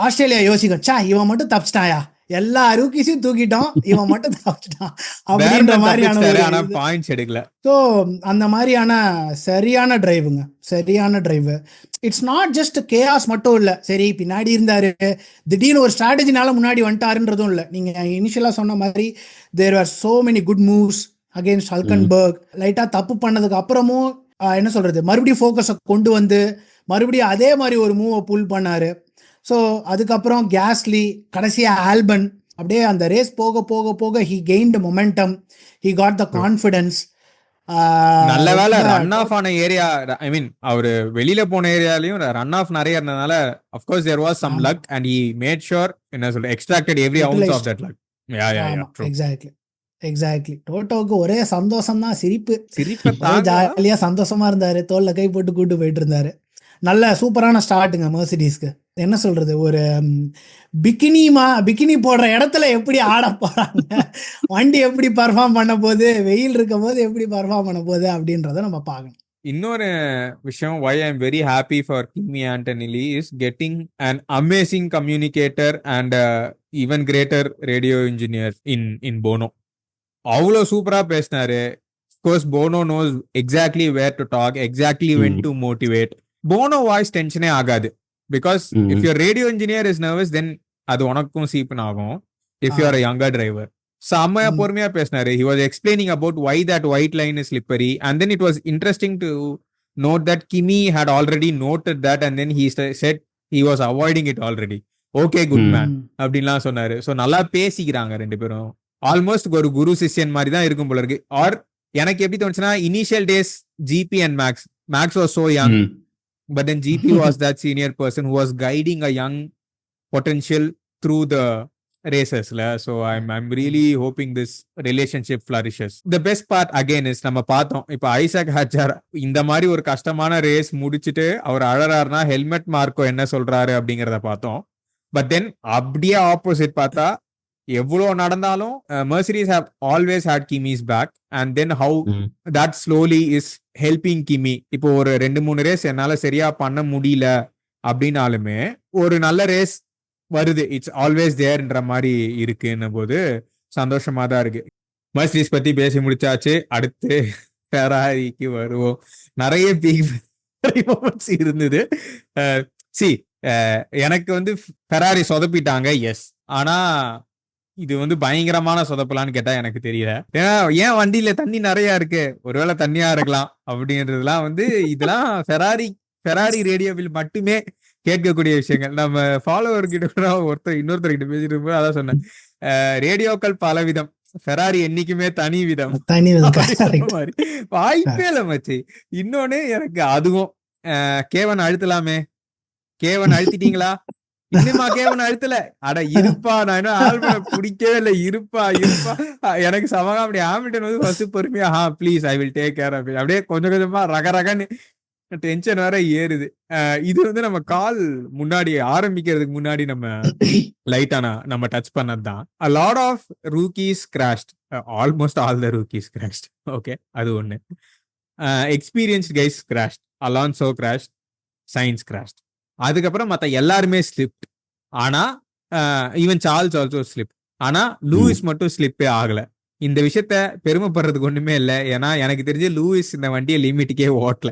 ஆஸ்திரேலியா யோசிக்கச்சா இவன் மட்டும் தப்பிச்சிட்டாயா, எல்லா ரூக்கீஸையும் தூக்கிட்டோம், இவன் மட்டும் தப்பிச்சிட்டான் அப்படின்ற மாதிரியான பாயிண்ட்ஸ் எடுக்கல. ஸோ அந்த மாதிரியான சரியான டிரைவுங்க, சரியான drive. It's not just chaos மட்டும் இல்லை, சரி பின்னாடி இருந்தாரு திடீர்னு ஒரு ஸ்ட்ராட்டஜினால முன்னாடி வந்துட்டாருன்றதும் இல்லை. நீங்கள் இனிஷியலாக சொன்ன மாதிரி there are so many good moves against Hulkenberg. லைட்டாக தப்பு பண்ணதுக்கு அப்புறமும் என்ன சொல்றது, மறுபடியும் ஃபோக்கஸை கொண்டு வந்து மறுபடியும் அதே மாதிரி ஒரு மூவை புல் பண்ணாரு. ஸோ அதுக்கப்புறம் கேஸ்லி, கடைசியாக ஆல்பன், அப்படியே அந்த ரேஸ் போக போக போக he gained momentum, he got the confidence. நல்ல வேலை ரன் ஆஃப் ஆன ஏரியா, ஐ மீன் அவரு வெளியில போன ஏரியாலையும் ரன் ஆஃப் நிறைய இருந்ததுனால of course there was some luck and he made sure என்ன சொல்ற extracted every ounce of that luck. Exactly. டோட்டோவுக்கு ஒரே சந்தோஷம் தான், சிரிப்பு ஜாலியா சந்தோஷமா இருந்தாரு, தோல்ல கை போட்டு கூட்டு போயிட்டு இருந்தாரு. நல்ல சூப்பரான ஸ்டார்ட்டுங்க மெர்சிடிஸ்க்கு. என்ன சொல்றது, ஒரு பிகினி போடுற இடத்துல எப்படி ஆட போறாங்க, வண்டி எப்படி பர்ஃபார்ம் பண்ண போகுது, வெயில் இருக்கும் போது எப்படி பர்ஃபார்ம் பண்ண போகுது அப்படின்றத நம்ம பார்க்கணும். இன்னொரு விஷயம், why I am very happy for Kimi Antonelli is getting an amazing communicator and even greater radio engineer in Bono. அவ்வளோ சூப்பரா பேசினாரு. Course Bono knows exactly where to talk, exactly when to motivate. Bono voice டென்ஷனே ஆகாது, because if your radio engineer is nervous then அது உனக்கும் சீப்பன் ஆகும். If you are a younger driver, செம்மையா பொறுமையா பேசினாரு. He was explaining about why that white line is slippery, and then it was interesting to note that Kimi had already noted that and then he said he was avoiding it already. Okay good man அப்படின்லாம் சொன்னாரு. ஸோ நல்லா பேசிக்கிறாங்க 2 பேரும். ஆல்மோஸ்ட் ஒரு குரு சிஷ்யன் மாதிரி தான் இருக்கும் போல இருக்கு. ஆர் எனக்கு எப்படி தோணுச்சுன்னா, initial days GP and Max was so young, but then GP was that senior person who was guiding a young potential through the ரேசஸ்ல. So I'm really hoping this relationship flourishes. The best part again is, நம்ம பார்த்தோம் இப்போ ஐசக் ஹஜார் இந்த மாதிரி ஒரு கஷ்டமான ரேஸ் முடிச்சுட்டு அவர் அழறாருன்னா ஹெல்மெட் மார்க்கோ என்ன சொல்றாரு அப்படிங்கிறத பார்த்தோம். பட் தென் அப்படியே ஆப்போசிட் பார்த்தா, எவ்வளோ நடந்தாலும் Mercedes have always had Kimi's back and then how that slowly is helping Kimi. இப்போ ஒரு 2-3 ரேஸ் என்னால சரியா பண்ண முடியல அப்படின்னாலுமே ஒரு நல்ல ரேஸ் வருது, இட்ஸ் ஆல்வேஸ் தேர்ன்ற மாதிரி இருக்குன்னு போது சந்தோஷமா தான் இருக்கு. மெர்சிடிஸ் பத்தி பேசி முடிச்சாச்சு, அடுத்து ஃபெராரிக்கு வருவோம். நிறைய பிக் இருந்தது. எனக்கு வந்து ஃபெராரி சொதப்பிட்டாங்க, எஸ். ஆனா இது வந்து பயங்கரமான சொதப்பலான்னு கேட்டா எனக்கு தெரியல. ஏன்னா ஏன் வண்டியில தண்ணி நிறைய இருக்கு, ஒருவேளை தண்ணியா இருக்கலாம் அப்படின்றதுலாம் வந்து இதெல்லாம் ஃபெராரி ரேடியோவில் மட்டுமே கேட்கக்கூடிய விஷயங்கள். நம்ம ஃபாலோவர் கிட்ட இன்னொருத்தர் கிட்ட பேசிட்டு போது அதான் சொன்னேன், ரேடியோக்கள் பலவிதம். ஃபெராரி என்னைக்குமே தனி விதம் தனி அப்படி சொன்ன கரெக்ட். மாதிரி வாய்ப்பே இல்ல மச்சி. இன்னொன்னு எனக்கு அதுவும் கேவன் அழுத்தலாமே, கேவன் அழுத்திட்டீங்களா, இன்னுமா கேவன் அழுத்தல, அட இருப்பா நான் இன்னும் ஆல்பனை பிடிக்கவே இல்லை, இருப்பா இருப்பா. எனக்கு சமகா அப்படி ஹாமில்டன் வந்து ஃபர்ஸ்ட் பொறுமையா please I will take care அப்படி அப்படியே கொஞ்சம் கொஞ்சமா ரகன்னு டென்ஷன் வேற ஏறுது. இது வந்து நம்ம கால் முன்னாடி ஆரம்பிக்கிறதுக்கு முன்னாடி நம்ம லைட்டான நம்ம touch பண்ணதுதான். a lot of rookies crashed, almost all the rookies crashed. Okay, அது ஒண்ணு. Experienced guys crashed, Alonso crashed, science crashed. அதுக்கப்புறம் மத்த எல்லாருமே ஸ்லிப்ட். ஆனா ஈவன் சார்ல்ஸ் ஆல்சோ ஸ்லிப். ஆனா லூயிஸ் மட்டும் ஸ்லிப்பே ஆகல. இந்த விஷயத்த பெருமைப்படுறதுக்கு ஒண்ணுமே இல்லை. ஏன்னா எனக்கு தெரிஞ்சு லூயிஸ் இந்த வண்டியை லிமிட்டுக்கே ஓட்டல.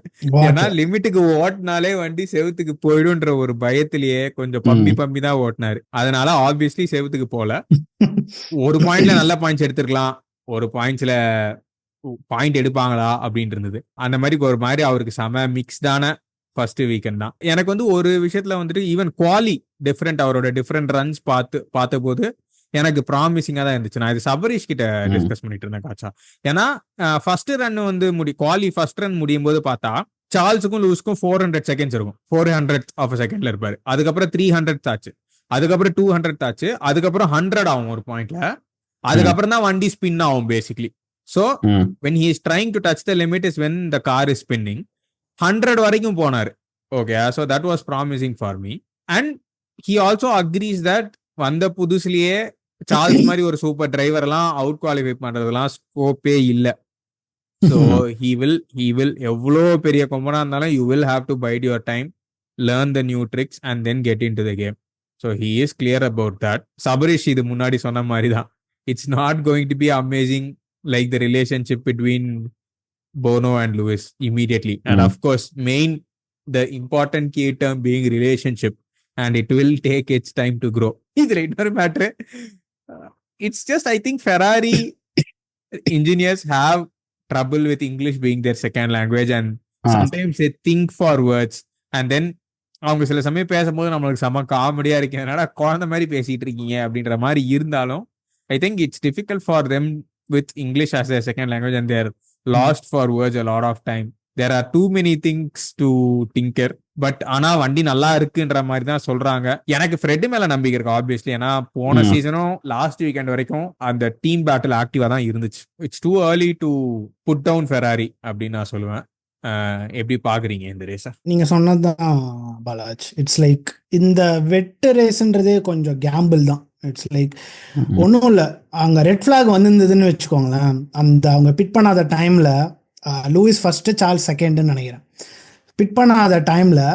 ஏன்னா லிமிட்டுக்கு ஓட்டினாலே வண்டி செவுத்துக்கு போயிடும்ன்ற ஒரு பயத்திலேயே கொஞ்சம் பம்பி தான் ஓட்டினாரு. அதனால ஆப்வியஸ்லி செவுத்துக்கு போல. ஒரு பாயிண்ட்ல நல்ல பாயிண்ட்ஸ் எடுத்திருக்கலாம், ஒரு பாயிண்ட்ஸ்ல பாயிண்ட் எடுப்பாங்களா அப்படின்னு இருந்தது. அந்த மாதிரி ஒரு மாதிரி அவருக்கு செம மிக்ஸ்டான ஃபர்ஸ்ட் வீக்கெண்ட் தான். எனக்கு வந்து ஒரு விஷயத்துல வந்துட்டு ஈவன் குவாலி டிஃப்ரெண்ட், அவரோட டிஃப்ரெண்ட் ரன்ஸ் பார்த்த போது எனக்கு ப்ராமிசிங்கா தான் இருந்துச்சு. நான் இது சபரீஷ் கிட்ட டிஸ்கஸ் பண்ணிட்டு இருந்தேன் காச்சா. ஏன்னா ஃபர்ஸ்ட் ரன் வந்து குவாலி ஃபர்ஸ்ட் ரன் முடியும் போது பார்த்தா சார்ல்ஸுக்கும் லூஸ்க்கும் 400 செகண்ட்ஸ் இருக்கும். 400 ஆஃப் செகண்ட்ல இருப்பாரு. அதுக்கப்புறம் 300 ஆச்சு, அதுக்கப்புறம் 200 ஆச்சு, அதுக்கப்புறம் 100 ஆகும் ஒரு பாயிண்ட்ல. அதுக்கப்புறம் தான் வண்டி ஸ்பின் ஆகும் basically. So when he is trying to touch the limit is when the car is spinning. 100 வரைக்கும் போனாரு. Okay, so that was promising for me. And he also agrees that வந்த புதுசுலயே சார்ல்ஸ் மாதிரி ஒரு சூப்பர் டிரைவர் எல்லாம் அவுட் குவாலிஃபை பண்றதுலாம் ஸ்கோப்பே இல்லை. ஸோ he will எவ்வளோ பெரிய கொம்பனா இருந்தாலும் you will have to bide your time, learn the new tricks and then get into the game. So he is clear about that. Sabareesh இது முன்னாடி சொன்ன மாதிரி தான், it's not going to be amazing like the relationship between Bono and Lewis immediately. And of course the important key term being relationship, and it will take its time to grow. இதுல இன்னொரு matter, it's just I think Ferrari engineers have trouble with English being their second language, and sometimes they think for words and then அவங்க சில சமயம் பேசும்போது நம்மளுக்கு செம காமெடியா இருக்கு, என்னடா குழந்தை மாதிரி பேசிட்டு இருக்கீங்க அப்படின்ற மாதிரி இருந்தாலும் I think it's difficult for them with English as their second language, and they're lost for words a lot of time. There are too many things to tinker. But ஆனா வண்டி நல்லா இருக்குன்ற மாதிரி தான் சொல்றாங்க. எனக்கு ஃப்ரெட் மேல நம்பிக்கை இருக்கு ஆப்வியஸ்லி. ஏன்னா போன சீசனும் லாஸ்ட் வீக்கெண்ட் வரைக்கும் அந்த டீம் பேட்டில் ஆக்டிவா தான் இருந்துச்சு. It's too early to put down Ferrari அப்படின்னு நான் சொல்லுவேன். எப்படி பாக்குறீங்க இந்த ரேஸ? நீங்க சொன்னதுதான் பாலாஜ். இட்ஸ் லைக் இந்த வெட்டு ரேஸ்ன்றதே கொஞ்சம் கேம்பிள் தான். இட்ஸ் லைக் ஒன்றும் இல்லை, அங்கே ரெட் ஃபிளாக் வந்திருந்ததுன்னு வச்சுக்கோங்களேன், அந்த அவங்க பிட் பண்ணாத டைமில் லூயிஸ் ஃபர்ஸ்ட், சார்ல்ஸ் செகண்டுன்னு நினைக்கிறேன். பிட் பண்ணாத டைமில்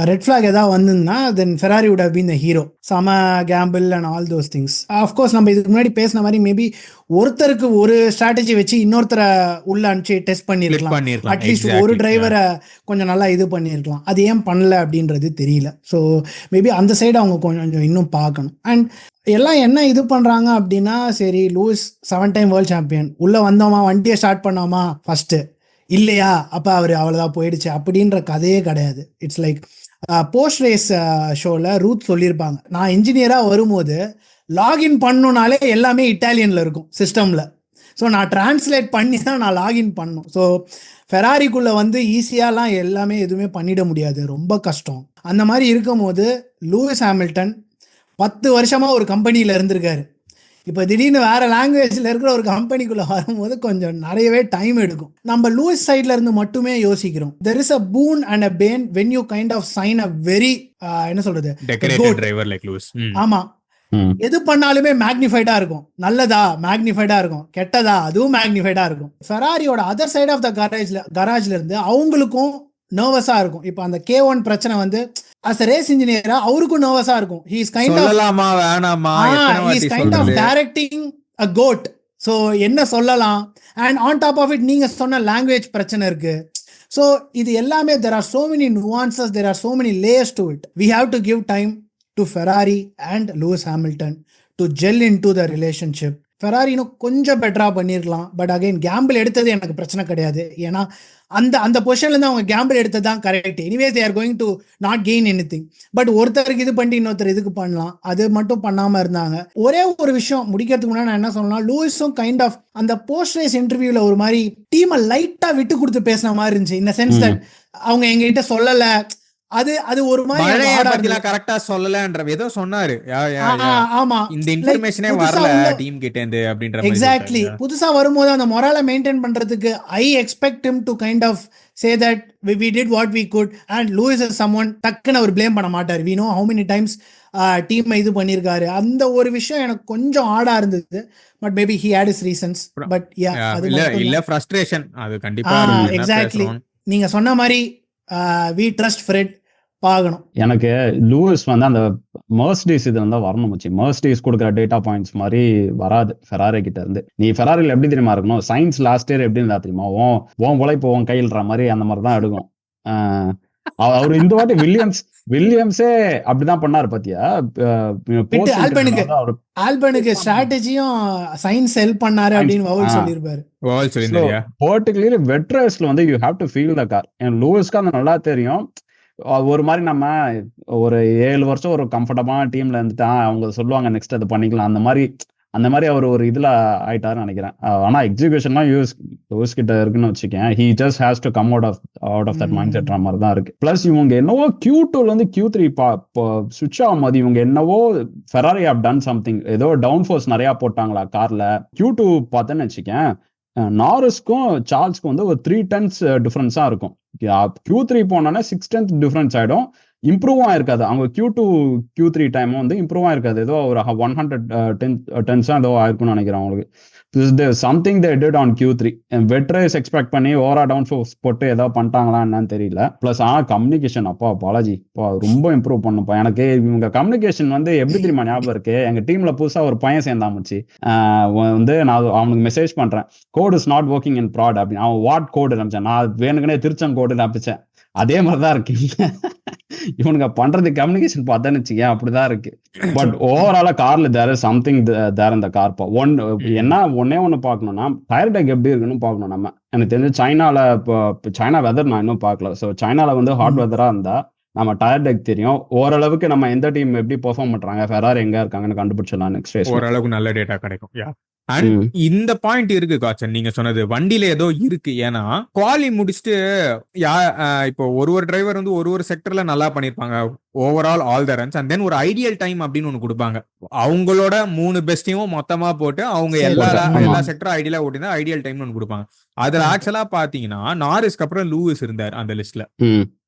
ரெட் ஃபிளாக் ஏதாவது வந்துன்னா then Ferrari would have been the hero. Some gamble and all those things. Of course நம்ம இதுக்கு முன்னாடி பேசின மாதிரி மேபி ஒருத்தருக்கு ஒரு ஸ்ட்ராட்டஜி வச்சு இன்னொருத்தரை உள்ள அனுப்பிச்சு டெஸ்ட் பண்ணியிருக்கலாம். அட்லீஸ்ட் ஒரு டிரைவரை கொஞ்சம் நல்லா இது பண்ணியிருக்கலாம். அது ஏன் பண்ணல அப்படின்றது தெரியல. ஸோ மேபி அந்த சைடு அவங்க கொஞ்சம் இன்னும் பார்க்கணும். அண்ட் எல்லாம் என்ன இது பண்ணுறாங்க அப்படின்னா, சரி லூயிஸ் 7 டைம் வேர்ல்ட் சாம்பியன், உள்ளே வந்தோமா வண்டியை ஸ்டார்ட் பண்ணோமா ஃபஸ்ட்டு, இல்லையா அப்போ அவர் அவ்வளோதான் போயிடுச்சு அப்படின்ற கதையே கிடையாது. இட்ஸ் லைக் போஸ்ட் ரேஸ் ஷோவில் ரூத் சொல்லியிருப்பாங்க, நான் இன்ஜினியராக வரும்போது லாகின் பண்ணணுனாலே எல்லாமே இட்டாலியனில் இருக்கும் சிஸ்டமில். ஸோ நான் டிரான்ஸ்லேட் பண்ணி தான் நான் லாகின் பண்ணணும். ஸோ ஃபெராரிக்குள்ளே வந்து ஈஸியாலாம் எல்லாமே எதுவுமே பண்ணிட முடியாது, ரொம்ப கஷ்டம். அந்த மாதிரி இருக்கும் போது லூயிஸ் ஹாமில்டன் 10 வருஷமாக ஒரு கம்பெனியில் இருந்திருக்காரு. இப்போ திடீர்னு வேறு லாங்குவேஜில் இருக்கிற ஒரு கம்பெனிக்குள்ளே வரும்போது கொஞ்சம் நிறையவே டைம் எடுக்கும். நம்ம லூயிஸ் சைட்ல இருந்து மட்டுமே யோசிக்கிறோம். There is a boon and a bane when you kind of sign a very என்ன சொல்றது, ஆமாம், எது பண்ணாலுமே மேக்னிஃபைடா இருக்கும். நல்லதா மேக்னிஃபைடா இருக்கும், கெட்டதா அதுவும் மேக்னிஃபைடா இருக்கும். ஃபெராரியோட அதர் சைட் ஆஃப் த கராஜ்ல இருந்து அவங்களுக்கும் நர்வஸா இருக்கும். இப்போ அந்த K1 பிரச்சனை வந்து as a race engineer அவருக்கும் நர்வஸா இருக்கும். he is kind of directing a goat. so என்ன சொல்லலாம், and on top of it நீங்க சொன்ன language பிரச்சனை இருக்கு. so இது எல்லாமே there are so many nuances, there are so many layers to it. we have to give time to Ferrari and Lewis Hamilton to gel into the relationship. Ferrari இன்னும் கொஞ்சம் பெட்டரா பண்ணிருக்கலாம். பட் அகைன் கேம்பிள் எடுத்தது எனக்கு பிரச்சனை கிடையாது. ஏன்னா அந்த அந்த பொசிஷன்ல இருந்து அவங்க கேம்பிள் எடுத்தது தான் correct. Anyways they are going to not gain anything. But ஒருத்தருக்கு இது பண்ணி இன்னொருத்தர் இதுக்கு பண்ணலாம், அது மட்டும் பண்ணாம இருந்தாங்க. ஒரே ஒரு விஷயம் முடிக்கிறதுக்கு முன்னாடி நான் என்ன சொல்லலாம், லூயிஸும் கைண்ட் ஆஃப் அந்த போஸ்ட் ரேஸ் இன்டர்வியூல ஒரு மாதிரி டீமை லைட்டா விட்டு கொடுத்து பேசின மாதிரி இருந்துச்சு. இந்த சென்ஸ் தட் அவங்க எங்ககிட்ட சொல்லல, அது அது ஒரு மாதிரி கரெக்டா சொல்லலன்ற ஏதோ சொன்னாரு. ஆமா, இந்த இன்ஃபர்மேஷனே வரல டீம் கிட்ட இருந்து அப்படின்ற மாதிரி. எக்ஸாக்ட்லி. புதுசா வரும்போது அந்த மொரால மெயின்டைன் பண்றதுக்கு I expect him to kind of say that we did what we could and Lewis is someone டக்குன்னு அவர் ப்ளேம் பண்ண மாட்டார். we know how many times team இது பண்ணிருக்காரு. அந்த ஒரு விஷயம் எனக்கு கொஞ்சம் ஆடா இருந்தது. But maybe he had his reasons. But அது இல்ல ஃப்ரஸ்ட்ரேஷன் அது கண்டிப்பா எக்ஸாக்ட்லி நீங்க சொன்ன மாதிரி we trust Fred பார்க்கணும். எனக்கு லூயிஸ் வந்து அந்த மெர்சிடிஸ் இது வந்து வரணும். மெர்சிடிஸ் கொடுக்குற டேட்டா பாயிண்ட்ஸ் மாதிரி வராது ஃபெராரி கிட்ட இருந்து. நீ ஃபெராரியில் எப்படி தெரியுமா இருக்கணும், சயின்ஸ் லாஸ்ட் இயர் எப்படி இருந்தா தெரியுமா, ஓன் உழைப்பு ஓன் கையில்ற மாதிரி அந்த மாதிரி தான் எடுக்கும். அவர் இந்த வாட்டி வில்லியம்ஸே அப்படிதான் பண்ணாரு பாத்தியா. ஆல்பனுக்கு ஸ்ட்ராட்டஜியும் சயின்ஸ் ஹெல்ப் பண்ணாரு அப்படின்னு சொல்லிருப்பாரு. பர்டிகுலர்லி வெட் ரேஸ்ல வந்து you have to feel the car. லூயிஸ்க்கு அந்த நல்லா தெரியும். ஒரு மாதிரி நம்ம ஒரு 7 வருஷம் ஒரு கம்ஃபர்டபுளான டீம்ல இருந்துட்டா அவங்க சொல்லுவாங்க நெக்ஸ்ட் அது பண்ணிக்கலாம், அந்த மாதிரி அவர் ஒரு இதுல ஆயிட்டாருன்னு நினைக்கிறேன். ஆனா எக்ஸிகியூஷன்லாம் யூஸ் கிட்ட இருக்குன்னு வச்சுக்கேன். He just has to come out of that mind செட்ற மாதிரி தான் இருக்கு. பிளஸ் இவங்க என்னவோ Q2ல இருந்து Q3 சுவிட்ச் ஆகும் போது இவங்க என்னவோ ஃபெராரி ஹேவ் டன் சம்திங், ஏதோ டவுன் ஃபோர்ஸ் நிறைய போட்டாங்களா கார்ல. Q2 பார்த்தேன்னு வச்சுக்கேன், நாரிஸ்க்கும் சார்ல்ஸ்க்கும் வந்து ஒரு 3 tenths டிஃபரன்ஸா இருக்கும். Q3 போனோன்னா 6 tenths டிஃபரன்ஸ் ஆயிடும். இம்ப்ரூவ் ஆயிருக்காது. அவங்க Q2 Q3 டைமும் வந்து இம்ப்ரூவ் ஆயிருக்காது. ஏதோ ஒரு 100 tenths ஏதோ ஆயிருக்கும்னு நினைக்கிறேன் அவங்களுக்கு. Something they did on Q3. Wet race expect பண்ணி ஓவரா டவுன் ஃபோர்ஸ் போட்டு ஏதோ பண்ணிட்டாங்களா என்னன்னு தெரியல. பிளஸ் கம்யூனிகேஷன் பாலாஜி ரொம்ப இம்ப்ரூவ் பண்ணுப்பா. எனக்கு இவங்க கம்யூனிகேஷன் வந்து எப்படி தெரியுமா ஞாபகம் இருக்கு, எங்க டீம்ல புதுசா ஒரு பையன் சேர்ந்தாமச்சு வந்து நான் அவனுக்கு மெசேஜ் பண்றேன், code is not working in prod அப்படின்னு. அவன் வாட் கோடு நினைச்சேன், நான் வேணுக்குனே திருச்சன் கோடு நினைச்சேன். அதே மாதிரிதான் இருக்கு இவனுங்க பண்றது. கம்யூனிகேஷன் பார்த்தேன்னு வச்சுக்கேன் அப்படிதான் இருக்கு. பட் ஓவராலா கார்ல தேர் இஸ் சம்திங் தேர் இந்த கார். ஒன்னே ஒண்ணு பாக்கணும்னா டயர் டெக் எப்படி இருக்குன்னு பாக்கணும் நம்ம. எனக்கு தெரிஞ்சு சைனால சைனா வெதர் நான் இன்னும் பாக்கல. ஸோ சைனால வந்து ஹாட் வெதரா இருந்தா நம்ம டயர் டெக் தெரியும். ஓரளவுக்கு நம்ம எந்த டீம் எப்படி பெர்ஃபார்ம் பண்றாங்க, ஃபெராரி எங்க இருக்காங்கன்னு கண்டுபிடிச்சிடலாம் நெக்ஸ்ட் ரேஸ். ஓரளவுக்கு நல்ல டேட்டா கிடைக்கும். அண்ட் இந்த பாயிண்ட் இருக்கு காச்சன், நீங்க சொன்னது வண்டியில ஏதோ இருக்கு. ஏன்னா குவாலி முடிச்சுட்டு இப்போ ஒரு டிரைவர் வந்து ஒரு செக்டர்ல நல்லா பண்ணிருப்பாங்க overall all the runs, and then ஒரு ஐடியல் டைம் அப்படின்னு ஒண்ணு கொடுப்பாங்க. அவங்களோட 3 பெஸ்டையும் மொத்தமா போட்டு அவங்க எல்லா செக்டரும் ஐடியலா ஓட்டினா ஐடியல் டைம்னு ஒண்ணு கொடுப்பாங்க. அதுல ஆக்சுவலா பாத்தீங்கன்னா நாரிஸ்க்கு அப்புறம் லூயிஸ் இருந்தார் அந்த லிஸ்ட்ல.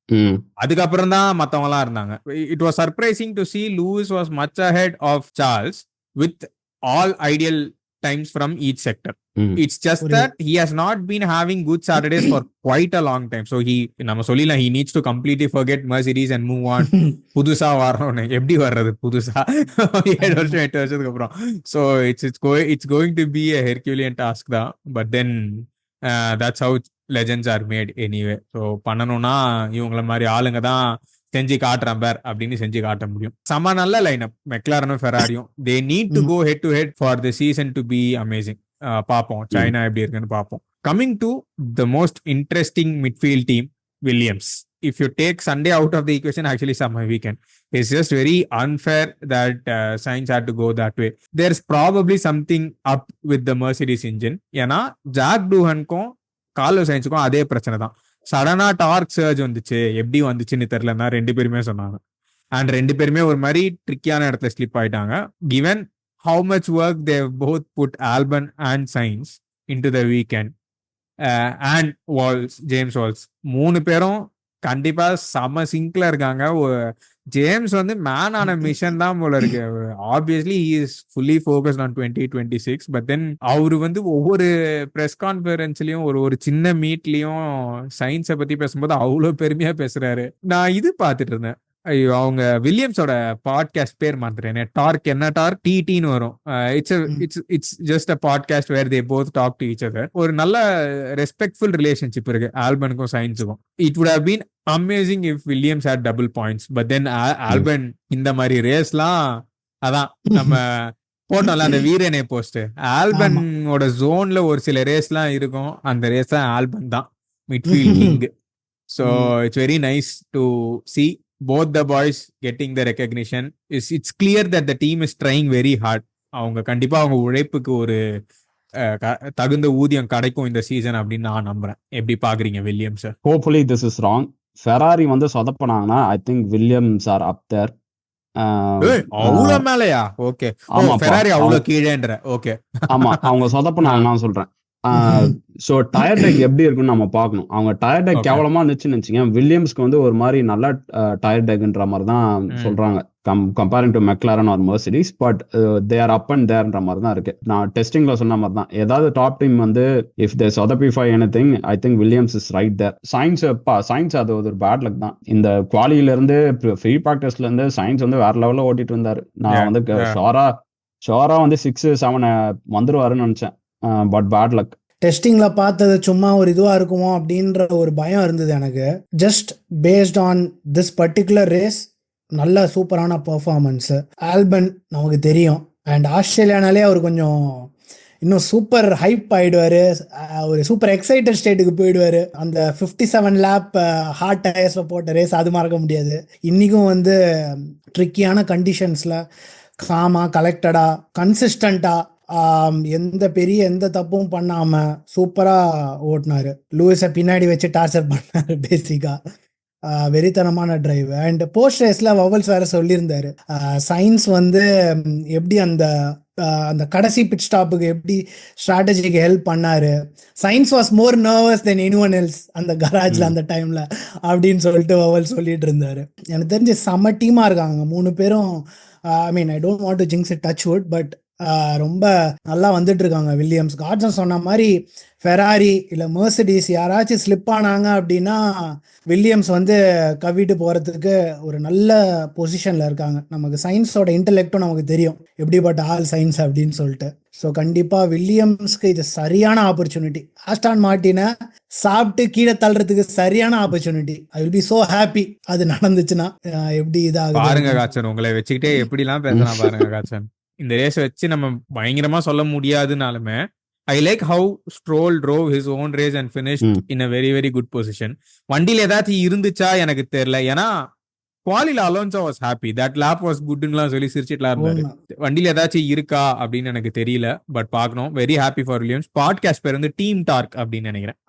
அதுக்கப்புறம் தான் மத்தவங்க எல்லாம் இருந்தாங்க. It was surprising to see Lewis was much ahead of Charles with all ideal times from each sector. It's just that he has not been having good Saturdays for quite a long time. So நம்ம சொல்லலாம் he needs to completely forget Mercedes and move on. புதுசா வரணும். எப்படி வர்றது புதுசா 7 வருஷம் 8 வருஷத்துக்கு அப்புறம். So it's going to be a Herculean task தான். But then that's how legends are made anyway. So பண்ணணும்னா இவங்கள மாதிரி ஆளுங்க தான் செஞ்சு காட்டுறேன் பேர் அப்படின்னு செஞ்சு காட்ட முடியும். செம நல்ல லைன் அப் மெக்லாரனும் ஃபெராரியும். They need to go head to head for the season to be amazing. பார்ப்போம் சைனா எப்படி இருக்குன்னு பார்ப்போம். Coming to the most interesting midfield team, Williams. If you take Sunday out of the equation, actually summer weekend, it's just very unfair that Sainz had to go that way. There's probably something up with the Mercedes engine. ஏன்னா ஜாக் டூஹனுக்கும் கார்லோஸ் சைன்ஸுக்கும் அதே பிரச்சனை தான். சடனா டார்க் சர்ஜ் வந்துச்சு, எப்படி வந்துச்சுன்னு தெரியலன்னா 2 பேருமே சொன்னாங்க. அண்ட் 2 பேருமே ஒரு மாதிரி ட்ரிக்கியான இடத்துல ஸ்லிப் ஆயிட்டாங்க. Given how much work they both put Albon and Sainz into the weekend, and James Walls 3 பேரும் கண்டிப்பா செம சிங்க்ல இருக்காங்க. ஜேம்ஸ் வந்து மேன் ஆன மிஷன் தான் போல இருக்கு. Obviously he is fully focused on 2026. But then அவரு வந்து ஒவ்வொரு ப்ரெஸ் கான்ஃபரன்ஸ்லயும் ஒரு சின்ன மீட்லயும் சயின்ஸை பத்தி பேசும்போது அவ்வளவு பெருமையா பேசுறாரு. நான் இது பார்த்துட்டு இருந்தேன். ஐயோ, அவங்க வில்லியம்ஸோட பாட்காஸ்ட் பேர் மாத்துறேன். டார்க் என்ன டார்க் டிடின்னு வரும். It's just a podcast where they both talk to each other. ஒரு நல்ல ரெஸ்பெக்ட்ஃபுல் ரிலேஷன்ஷிப் இருக்கு ஆல்பனுக்கும் சயின்ஸுக்கும். It would have been amazing if Williams had double points. But then Albon இந்த மாதிரி ரேஸ்லாம் அதான் நம்ம போட்டோம்ல அந்த வீரனே போஸ்ட், ஆல்பனோட ஜோன்ல ஒரு சில ரேஸ்லாம் இருக்கும். அந்த ரேஸ் தான் ஆல்பன் தான் midfield king. So it's very nice to C both the boys getting the recognition. It's clear that the team is trying very hard. அவங்க கண்டிப்பா அவங்க உழைப்புக்கு ஒரு தகுந்த ஊதியம் கிடைக்கும் இந்த சீசன் அப்படின்னு நான் நம்புறேன். எப்படி பாக்குறீங்க Williams? Hopefully this is wrong. Ferrari வந்து சொதப்பினாங்கன்னா ஐ திங்க் வில்லியம்ஸ் ஆர் அப் தேர். அவ்வளவு மேலயா? ஓகே, ஃபெராரி அவ்வளவு கீழேன்ற. ஓகே, ஆமா, அவங்க சொதப்பினாங்க நான் சொல்றேன். ஸோ டயர் டேக் எப்படி இருக்குன்னு நம்ம பார்க்கணும். அவங்க டயர் டேக் கேவலமா இருந்துச்சுன்னு வச்சுங்க, வில்லியம்ஸ்க்கு வந்து ஒரு மாதிரி நல்ல டயர் டேக்ன்ற மாதிரி தான் சொல்றாங்க comparing to McLaren or Mercedes. But they are up and தேர்ன்ற மாதிரி தான் இருக்கு. நான் டெஸ்டிங்ல சொன்ன மாதிரி தான், ஏதாவது டாப் டீம் வந்து இஃப் தே சொதப்பிஃபை anything, I think Williams is right there. Sainz அது ஒரு பேட் லக் தான். இந்த குவாலியில இருந்து ஃப்ரீ ப்ராக்டிஸ்ல இருந்து சயின்ஸ் வந்து வேற லெவல்ல ஓட்டிட்டு இருந்தாரு. நான் வந்து ஷோரா வந்து 6-7 வந்துருவாருன்னு நினைச்சேன். But bad luck. டெஸ்டிங்ல பார்த்தது சும்மா ஒரு இதுவா இருக்குமோ அப்படின்ற ஒரு பயம் இருந்தது எனக்கு. Just based on this particular race நல்ல சூப்பரான பெர்ஃபார்மன்ஸ். ஆல்பன் நமக்கு தெரியும், அண்ட் ஆஸ்திரேலியானாலே அவர் கொஞ்சம் இன்னும் சூப்பர் ஹைப் ஆயிடுவாரு, ஒரு சூப்பர் எக்ஸைட்டட் ஸ்டேட்டுக்கு போயிடுவாரு. அந்த 57 லேப் ஹார்ட் டயர்ஸ்ல போட்ட ரேஸ் அது மறக்க முடியாது. இன்னைக்கும் வந்து ட்ரிக்கியான கண்டிஷன்ஸ்ல காமா கலெக்டடா கன்சிஸ்டண்டா எந்த தப்பும் பண்ணாம சூப்பரா ஓட்டினாரு. லூயிஸை பின்னாடி வச்சு டார்ச்சர் பண்ணாரு பேசிக்கா. வெறித்தனமான டிரைவ். அண்ட் போஸ்ட் ரேஸ்ல வவல்ஸ் வேற சொல்லியிருந்தாரு, சயின்ஸ் வந்து எப்படி அந்த கடைசி பிட் ஸ்டாப்புக்கு எப்படி ஸ்ட்ராட்டஜிக்கு ஹெல்ப் பண்ணாரு. Science was more nervous then anyone else அந்த கராஜ்ல அந்த டைம்ல அப்படின்னு சொல்லிட்டு வவல் சொல்லிட்டு இருந்தாரு. எனக்கு தெரிஞ்சு செம்ம டீமா இருக்காங்க 3 பேரும். I mean I don't want to jinx it, touch wood, but ரொம்ப நல்லா வந்துட்டு இருக்காங்க வில்லியம்ஸ். காட்சன் சொன்ன மாதிரி ஃபெராரி இல்லை மெர்சிடிஸ் யாராச்சும் ஸ்லிப் ஆனாங்க அப்படின்னா வில்லியம்ஸ் வந்து கவிட்டு போகிறதுக்கு ஒரு நல்ல பொசிஷனில் இருக்காங்க. நமக்கு சயின்ஸோட இன்டெலெக்டும் நமக்கு தெரியும் எப்படிப்பட்ட ஆல் சயின்ஸ் அப்படின்னு சொல்லிட்டு. ஸோ கண்டிப்பாக வில்லியம்ஸ்க்கு இது சரியான ஆப்பர்ச்சுனிட்டி. ஆஸ்டான் மார்ட்டினை சாப்பிட்டு கீழே தள்ளுறதுக்கு சரியான opportunity. I will be so happy அது நடந்துச்சுன்னா. எப்படி இதாக பாருங்க காட்சன், உங்களை வச்சுக்கிட்டே எப்படிலாம் பேசலாம் பாருங்க காட்சன். இந்த ரேஸை வச்சு நம்ம பயங்கரமா சொல்ல முடியாதுனாலுமே I like how Stroll drove his own race and finished in a very very good position. வண்டியில ஏதாச்சும் இருந்துச்சா எனக்கு தெரியல, ஏன்னா குவாலில Alonso was happy, that lap was குட்லாம் சொல்லி சிரிச்சிட்டுலாம் இருந்தாரு. வண்டியில ஏதாச்சும் இருக்கா அப்படின்னு எனக்கு தெரியல, பட் பார்க்கணும். Very happy for Williams. Podcast பேர் வந்து டீம் டார்க் அப்படின்னு நினைக்கிறேன்.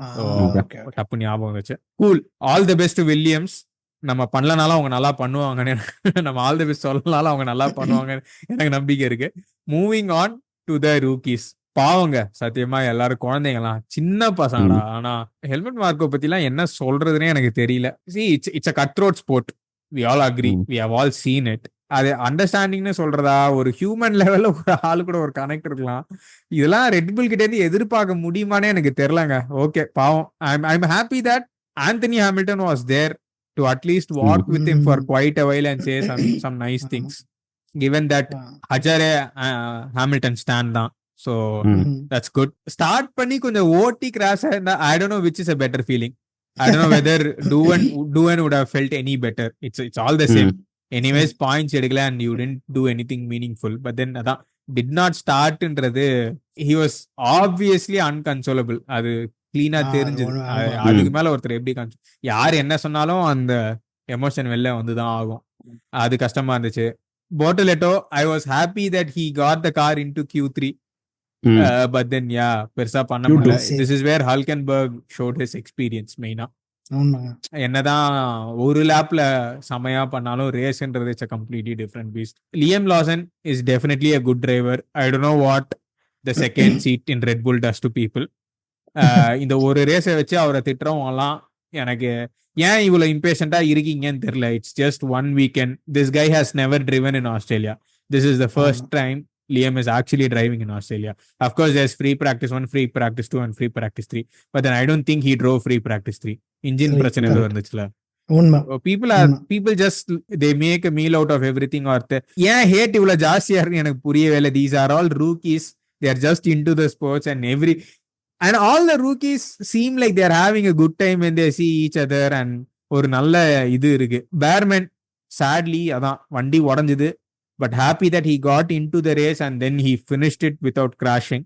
தப்பு ஞாபகம் வச்சு. Cool. All the best Williams. நம்ம பண்ணலனாலும் அவங்க நல்லா பண்ணுவாங்கன்னு, நம்ம ஆல் தி பெஸ்ட் சொல்லனாலும் அவங்க நல்லா பண்ணுவாங்க எனக்கு நம்பிக்கை இருக்கு. Moving on to the rookies. பாவங்க, சத்தியமா எல்லாரும் குழந்தைங்களாம், சின்ன பசங்கடா. ஆனா ஹெல்மெட் மார்க்கோ பத்தி எல்லாம் என்ன சொல்றதுன்னே எனக்கு தெரியல. It's a cut throat sport. We all agree, we have all seen it. அது அண்டர்ஸ்டாண்டிங்னு சொல்றதா, ஒரு ஹியூமன் லெவல்ல ஒரு ஆளு கூட ஒரு கனெக்ட் இருக்கலாம். இதெல்லாம் ரெட்புல் கிட்ட இருந்து எதிர்பார்க்க முடியுமானே எனக்கு தெரியலங்க. ஓகே, பாவம். I'm happy that Anthony Hamilton was there to at least walk with him for quite a while and say some nice things, given that Ajare Hamilton stand தான். So that's good. Start பண்ணி கொஞ்சம் ஓட்டி கிராஷ் ஆயிருந்தா I don't know which is a better feeling. I don't know whether Doohan would have felt any better. It's all the same. Anyways, points எடுக்கல and you didn't do anything meaningful. But then அதான் did not startன்றது, he was obviously unconsolable. அது கிளீனா தெரிஞ்சது. அதுக்கு மேல ஒருத்தர் எப்படி யார் என்ன சொன்னாலும் அந்த எமோஷன் வெளில வந்துதான் ஆகும். அது கஷ்டமா இருந்துச்சு. Bortoleto, I was happy that he got the car into Q3, but then பெருசா பண்ண முடியல. This is where Hulkenberg showed his experience மெயினா. என்னதான் ஒரு லேப்ல செமையா பண்ணாலும் ரேஸ்ன்றது it's a completely different beast. Liam Lawson is definitely a good driver. I don't know what the second seat in Red Bull does to people. இந்த ஒரு ரேஸை வச்சு அவரை திட்டுறவங்கலாம் எனக்கு ஏன் இவ்வளவு இம்பேஷண்டா இருக்கீங்கன்னு தெரியல. It's just 1 weekend. This guy has never driven in Australia. This is the first time Liam is actually driving in Australia. Of course, there's free practice 1, free practice 2 and free practice 3. But then I don't think he drove free practice 3. Engine பிரச்சனை எதுவும் இருந்துச்சுல. People just they make a meal out of everything. or ஏன் ஹேட் இவ்வளவு ஜாஸ்தியா இருக்கு எனக்கு புரியவே இல்லை. These are all rookies. They are just into the sports and all the rookies seem like they are having a good time when they see each other and ஒரு நல்ல இது இருக்கு. பேர்மேன் sadly அதான் வண்டி உடஞ்சது, but happy that he got into the race and then he finished it without crashing.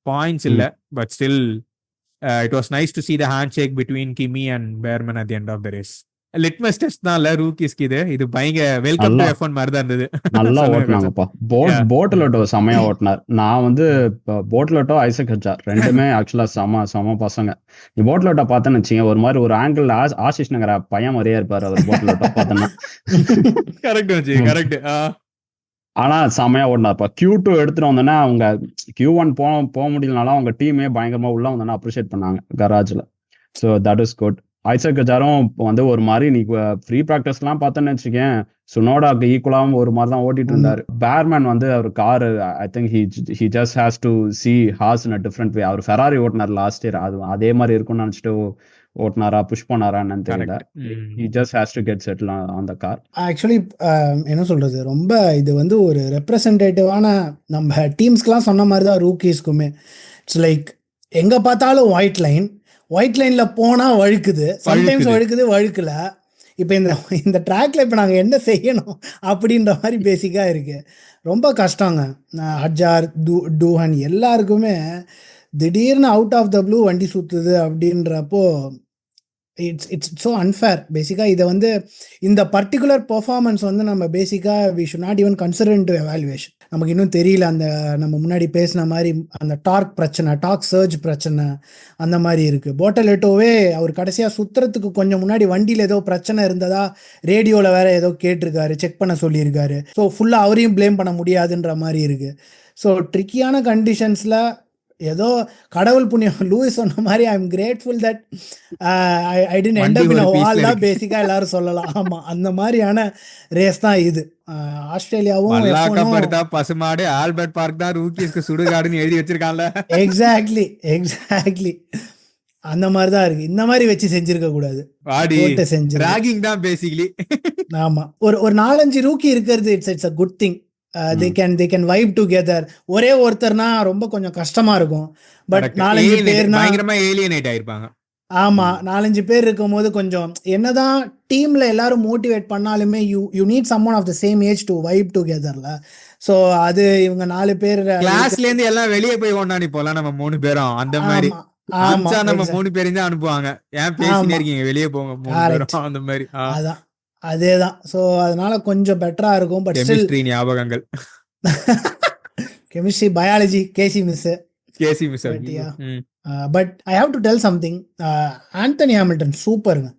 Points illa, but still it was nice to see the handshake between Kimi and Behrman at the end of the race. Litmus test தான் இல்ல ரூக்கிஸ்க்கு இது பயங்கர வெல்கம் டு F1 மாதிரி தான் இருந்தது. நல்லா ஓட்டினாங்கப்பா. போட்லட்டோ செமையா ஓட்டினார். நான் வந்து போட்லட்டோ ஐசக் ஹஜார் ரெண்டுமே ஆக்சுவலா செம பசங்க. நீ போட்லட்டோ பார்த்தேன்னு வச்சுங்க ஒரு மாதிரி ஒரு ஆங்கிள் ஆசிஷ் நகர பையன் மாதிரியே இருப்பாரு அவர் போட்லட்டோ பார்த்தோன்னா. கரெக்ட். ஆனா செமையா ஓடினார்ப்பா. Q2 எடுத்துட்டு வந்தோன்னா அவங்க Q1 போக முடியலனாலும் அவங்க டீமே பயங்கரமா உள்ள வந்தோன்னா அப்ரிஷியேட் பண்ணாங்க கராஜ்ல. So that is good. Isack ஹஜாரும் வந்து ஒரு மாதிரி நீ ஃப்ரீ ப்ராக்டிஸ் எல்லாம் பார்த்தேன்னு வச்சுக்கேன் சுனோடாக்கு ஈக்குவலாகவும் ஒரு மாதிரி தான் ஓட்டிட்டு இருந்தாரு. பேர்மேன் வந்து அவர் காரு I think he just has to see horse in a different way. அவர் ஃபெராரி ஓட்டினார் லாஸ்ட் இயர், அது அதே மாதிரி இருக்கும்னு நினைச்சிட்டு ஓட்டினாரா புஷ் பண்ணாரா என்னன்னு தெரியல. He just has to get settle on the car. Actually என்ன சொல்றது, ரொம்ப இது வந்து ஒரு ரெப்ரசன்டேட்டிவான நம்ம டீம்ஸ்க்குலாம் சொன்ன மாதிரி தான் ரூக்கீஸ்க்குமே. இட்ஸ் லைக் எங்க பார்த்தாலும் ஒயிட் லைன்ல போனா வழுக்குது, சம்டைம்ஸ் வழுக்கல. இப்போ இந்த ட்ராக்ல இப்போ நாங்கள் என்ன செய்யணும் அப்படின்ற மாதிரி பேசிக்காக இருக்கு. ரொம்ப கஷ்டங்க. ஹஜார் டூஹன் எல்லாருக்குமே திடீர்னு அவுட் ஆஃப் த ப்ளூ வண்டி சுற்றுது அப்படின்றப்போ இட்ஸ் ஸோ அன்ஃபேர். பேசிக்காக இதை வந்து இந்த பர்டிகுலர் பெர்ஃபார்மன்ஸ் வந்து நம்ம பேசிக்காக we should not even consider in to evaluation. நமக்கு இன்னும் தெரியல அந்த நம்ம முன்னாடி பேசின மாதிரி அந்த டார்க் சர்ஜ் பிரச்சனை அந்த மாதிரி இருக்குது. போட்டலெட்டோவே அவர் கடைசியாக சுற்றுறதுக்கு கொஞ்சம் முன்னாடி வண்டியில் ஏதோ பிரச்சனை இருந்ததா ரேடியோவில் வேற ஏதோ கேட்டிருக்காரு, செக் பண்ண சொல்லியிருக்காரு. ஸோ ஃபுல்லாக அவரையும் ப்ளேம் பண்ண முடியாதுன்ற மாதிரி இருக்குது. ஸோ ட்ரிக்கியான கண்டிஷன்ஸில் ஏதோ கடவுள் புண்ணியம் லூயிஸ் சொன்ன மாதிரி I am grateful that I didn't end up in a wall தான் பேசிக்கா எல்லாரும் சொல்லலாம். ஆமா, அந்த மாதிரியான ரேஸ் தான் இது. ஆஸ்திரேலியாவும் பசுமாடு ஆல்பர்ட் பார்க் தான் ரூக்கீஸ்க்கு சுடுகாடுன்னு எழுதி வச்சிருக்காங்கல. எக்ஸாக்ட்லி அந்த மாதிரி தான் இருக்கு. இந்த மாதிரி வச்சு செஞ்சிருக்க கூடாது, செஞ்சு ராகிங் தான் பேசிக்கலி. ஆமா, ஒரு 4-5 ரூக்கி இருக்கிறது it's a good thing. they can vibe together. ஒரே ஒருத்தர்னா ரொம்ப கொஞ்சம் கஷ்டமா இருக்கும். பட் 4-5 பேர்னா பயங்கரமா ஏலியனேட் ஆயிருப்பாங்க. ஆமா, 4-5 பேர் இருக்கும்போது கொஞ்சம் என்னதான் டீம்ல எல்லாரும் மோட்டிவேட் பண்ணாலுமே you need someone of the same age to vibe togetherல. சோ அது இவங்க 4 பேர் கிளாஸ்ல இருந்து எல்லாம் வெளியே போய் கொண்டாடி போலாம் நம்ம 3 பேரும் அந்த மாதிரி. ஆமா, நம்ம 3 பேரையும் தான் அனுப்புவாங்க. ஏன் பேசிட்டே இருக்கீங்க, வெளியே போங்க 3 பேரும் அந்த மாதிரி. அதான் அதேதான். ஸோ அதனால கொஞ்சம் பெட்டரா இருக்கும். பட் கெமிஸ்ட்ரி ஞாபகங்கள், கெமிஸ்ட்ரி, பயாலஜி, கேசி மிஸ். But I have to tell something. Anthony Hamilton சூப்பருங்க,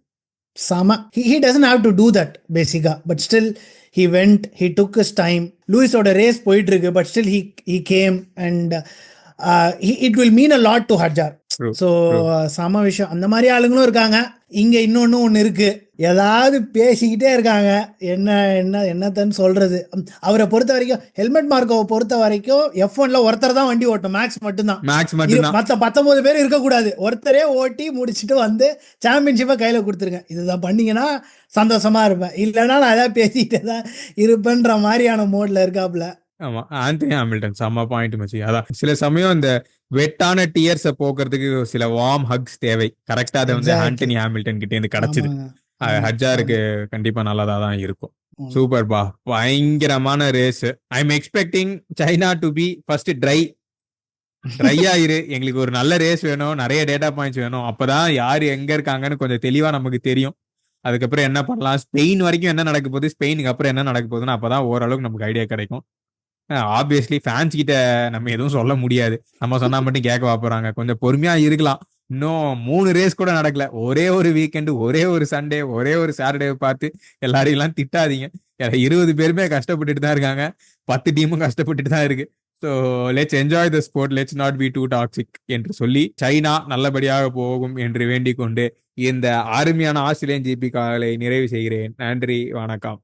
செம. he doesn't have to do that பேசிக்கா. But still he went, he took his time. லூயிஸோட ரேஸ் போயிட்டு இருக்கு, but still he came and it will mean a lot to Hadjar. So சம விஷயம். அந்த மாதிரி ஆளுங்களும் இருக்காங்க. இங்க ஒண்ணு இருக்கு, ஏதாவது பேசிக்கிட்டே இருக்காங்க. என்னத்தன்னு சொல்றது. அவரை பொறுத்த வரைக்கும், ஹெல்மெட் மார்க்கோவை பொறுத்த வரைக்கும் F1ல ஒருத்தர் தான் வண்டி ஓட்டணும், மேக்ஸ் மட்டும்தான். மற்ற 19 பேர் இருக்கக்கூடாது. ஒருத்தரே ஓட்டி முடிச்சுட்டு வந்து சாம்பியன்ஷிப்பை கையில கொடுத்துருங்க. இதுதான் பண்ணீங்கன்னா சந்தோஷமா இருப்பேன், இல்லைன்னா நான் ஏதாவது பேசிக்கிட்டே தான் இருப்பேன்ற மாதிரியான மோட்ல இருக்காப்ல. ஆமா, ஆந்தனி ஹாமில்டன் செம்ம பாயிண்ட் மச்சி. அதான் சில சமயம் இந்த வெட்டான டியர்ஸை போக்குறதுக்கு சில வார்ம் ஹக்ஸ் தேவை. கரெக்டா அதை வந்து ஆண்டனி ஹாமில்டன் கிட்ட இருந்து கிடைச்சது. ஹஜாருக்கு கண்டிப்பா நல்லதா தான் இருக்கும். சூப்பர் பா, பயங்கரமான race. I am expecting China to be first ட்ரையா இரு, எங்களுக்கு ஒரு நல்ல ரேஸ் வேணும், நிறைய டேட்டா பாயிண்ட்ஸ் வேணும், அப்பதான் யாரு எங்க இருக்காங்கன்னு கொஞ்சம் தெளிவா நமக்கு தெரியும். அதுக்கப்புறம் என்ன பண்ணலாம், ஸ்பெயின் வரைக்கும் என்ன நடக்க போகுது, ஸ்பெயினுக்கு அப்புறம் என்ன நடக்க போகுதுன்னு அப்பதான் ஓரளவுக்கு நமக்கு ஐடியா கிடைக்கும். ஆப்வியஸ்லி ஃபேன்ஸ் கிட்ட நம்ம எதுவும் சொல்ல முடியாது, நம்ம சொன்னா மட்டும் கேட்க போறாங்க. கொஞ்சம் பொறுமையா இருக்கலாம். இன்னும் 3 ரேஸ் கூட நடக்கல. ஒரே ஒரு வீக்கெண்டு, ஒரே ஒரு சண்டே, ஒரே ஒரு சாட்டர்டே பார்த்து எல்லாரையும் எல்லாம் திட்டாதீங்க. 20 பேருமே கஷ்டப்பட்டுட்டு தான் இருக்காங்க, 10 டீமும் கஷ்டப்பட்டுட்டு தான் இருக்கு. So let's enjoy the sport, let's not be too toxic என்று சொல்லி சைனா நல்லபடியாக போகும் என்று வேண்டிக் கொண்டு இந்த அருமையான ஆஸ்திரேலியன் ஜிபி காலை நிறைவு செய்கிறேன். நன்றி, வணக்கம்.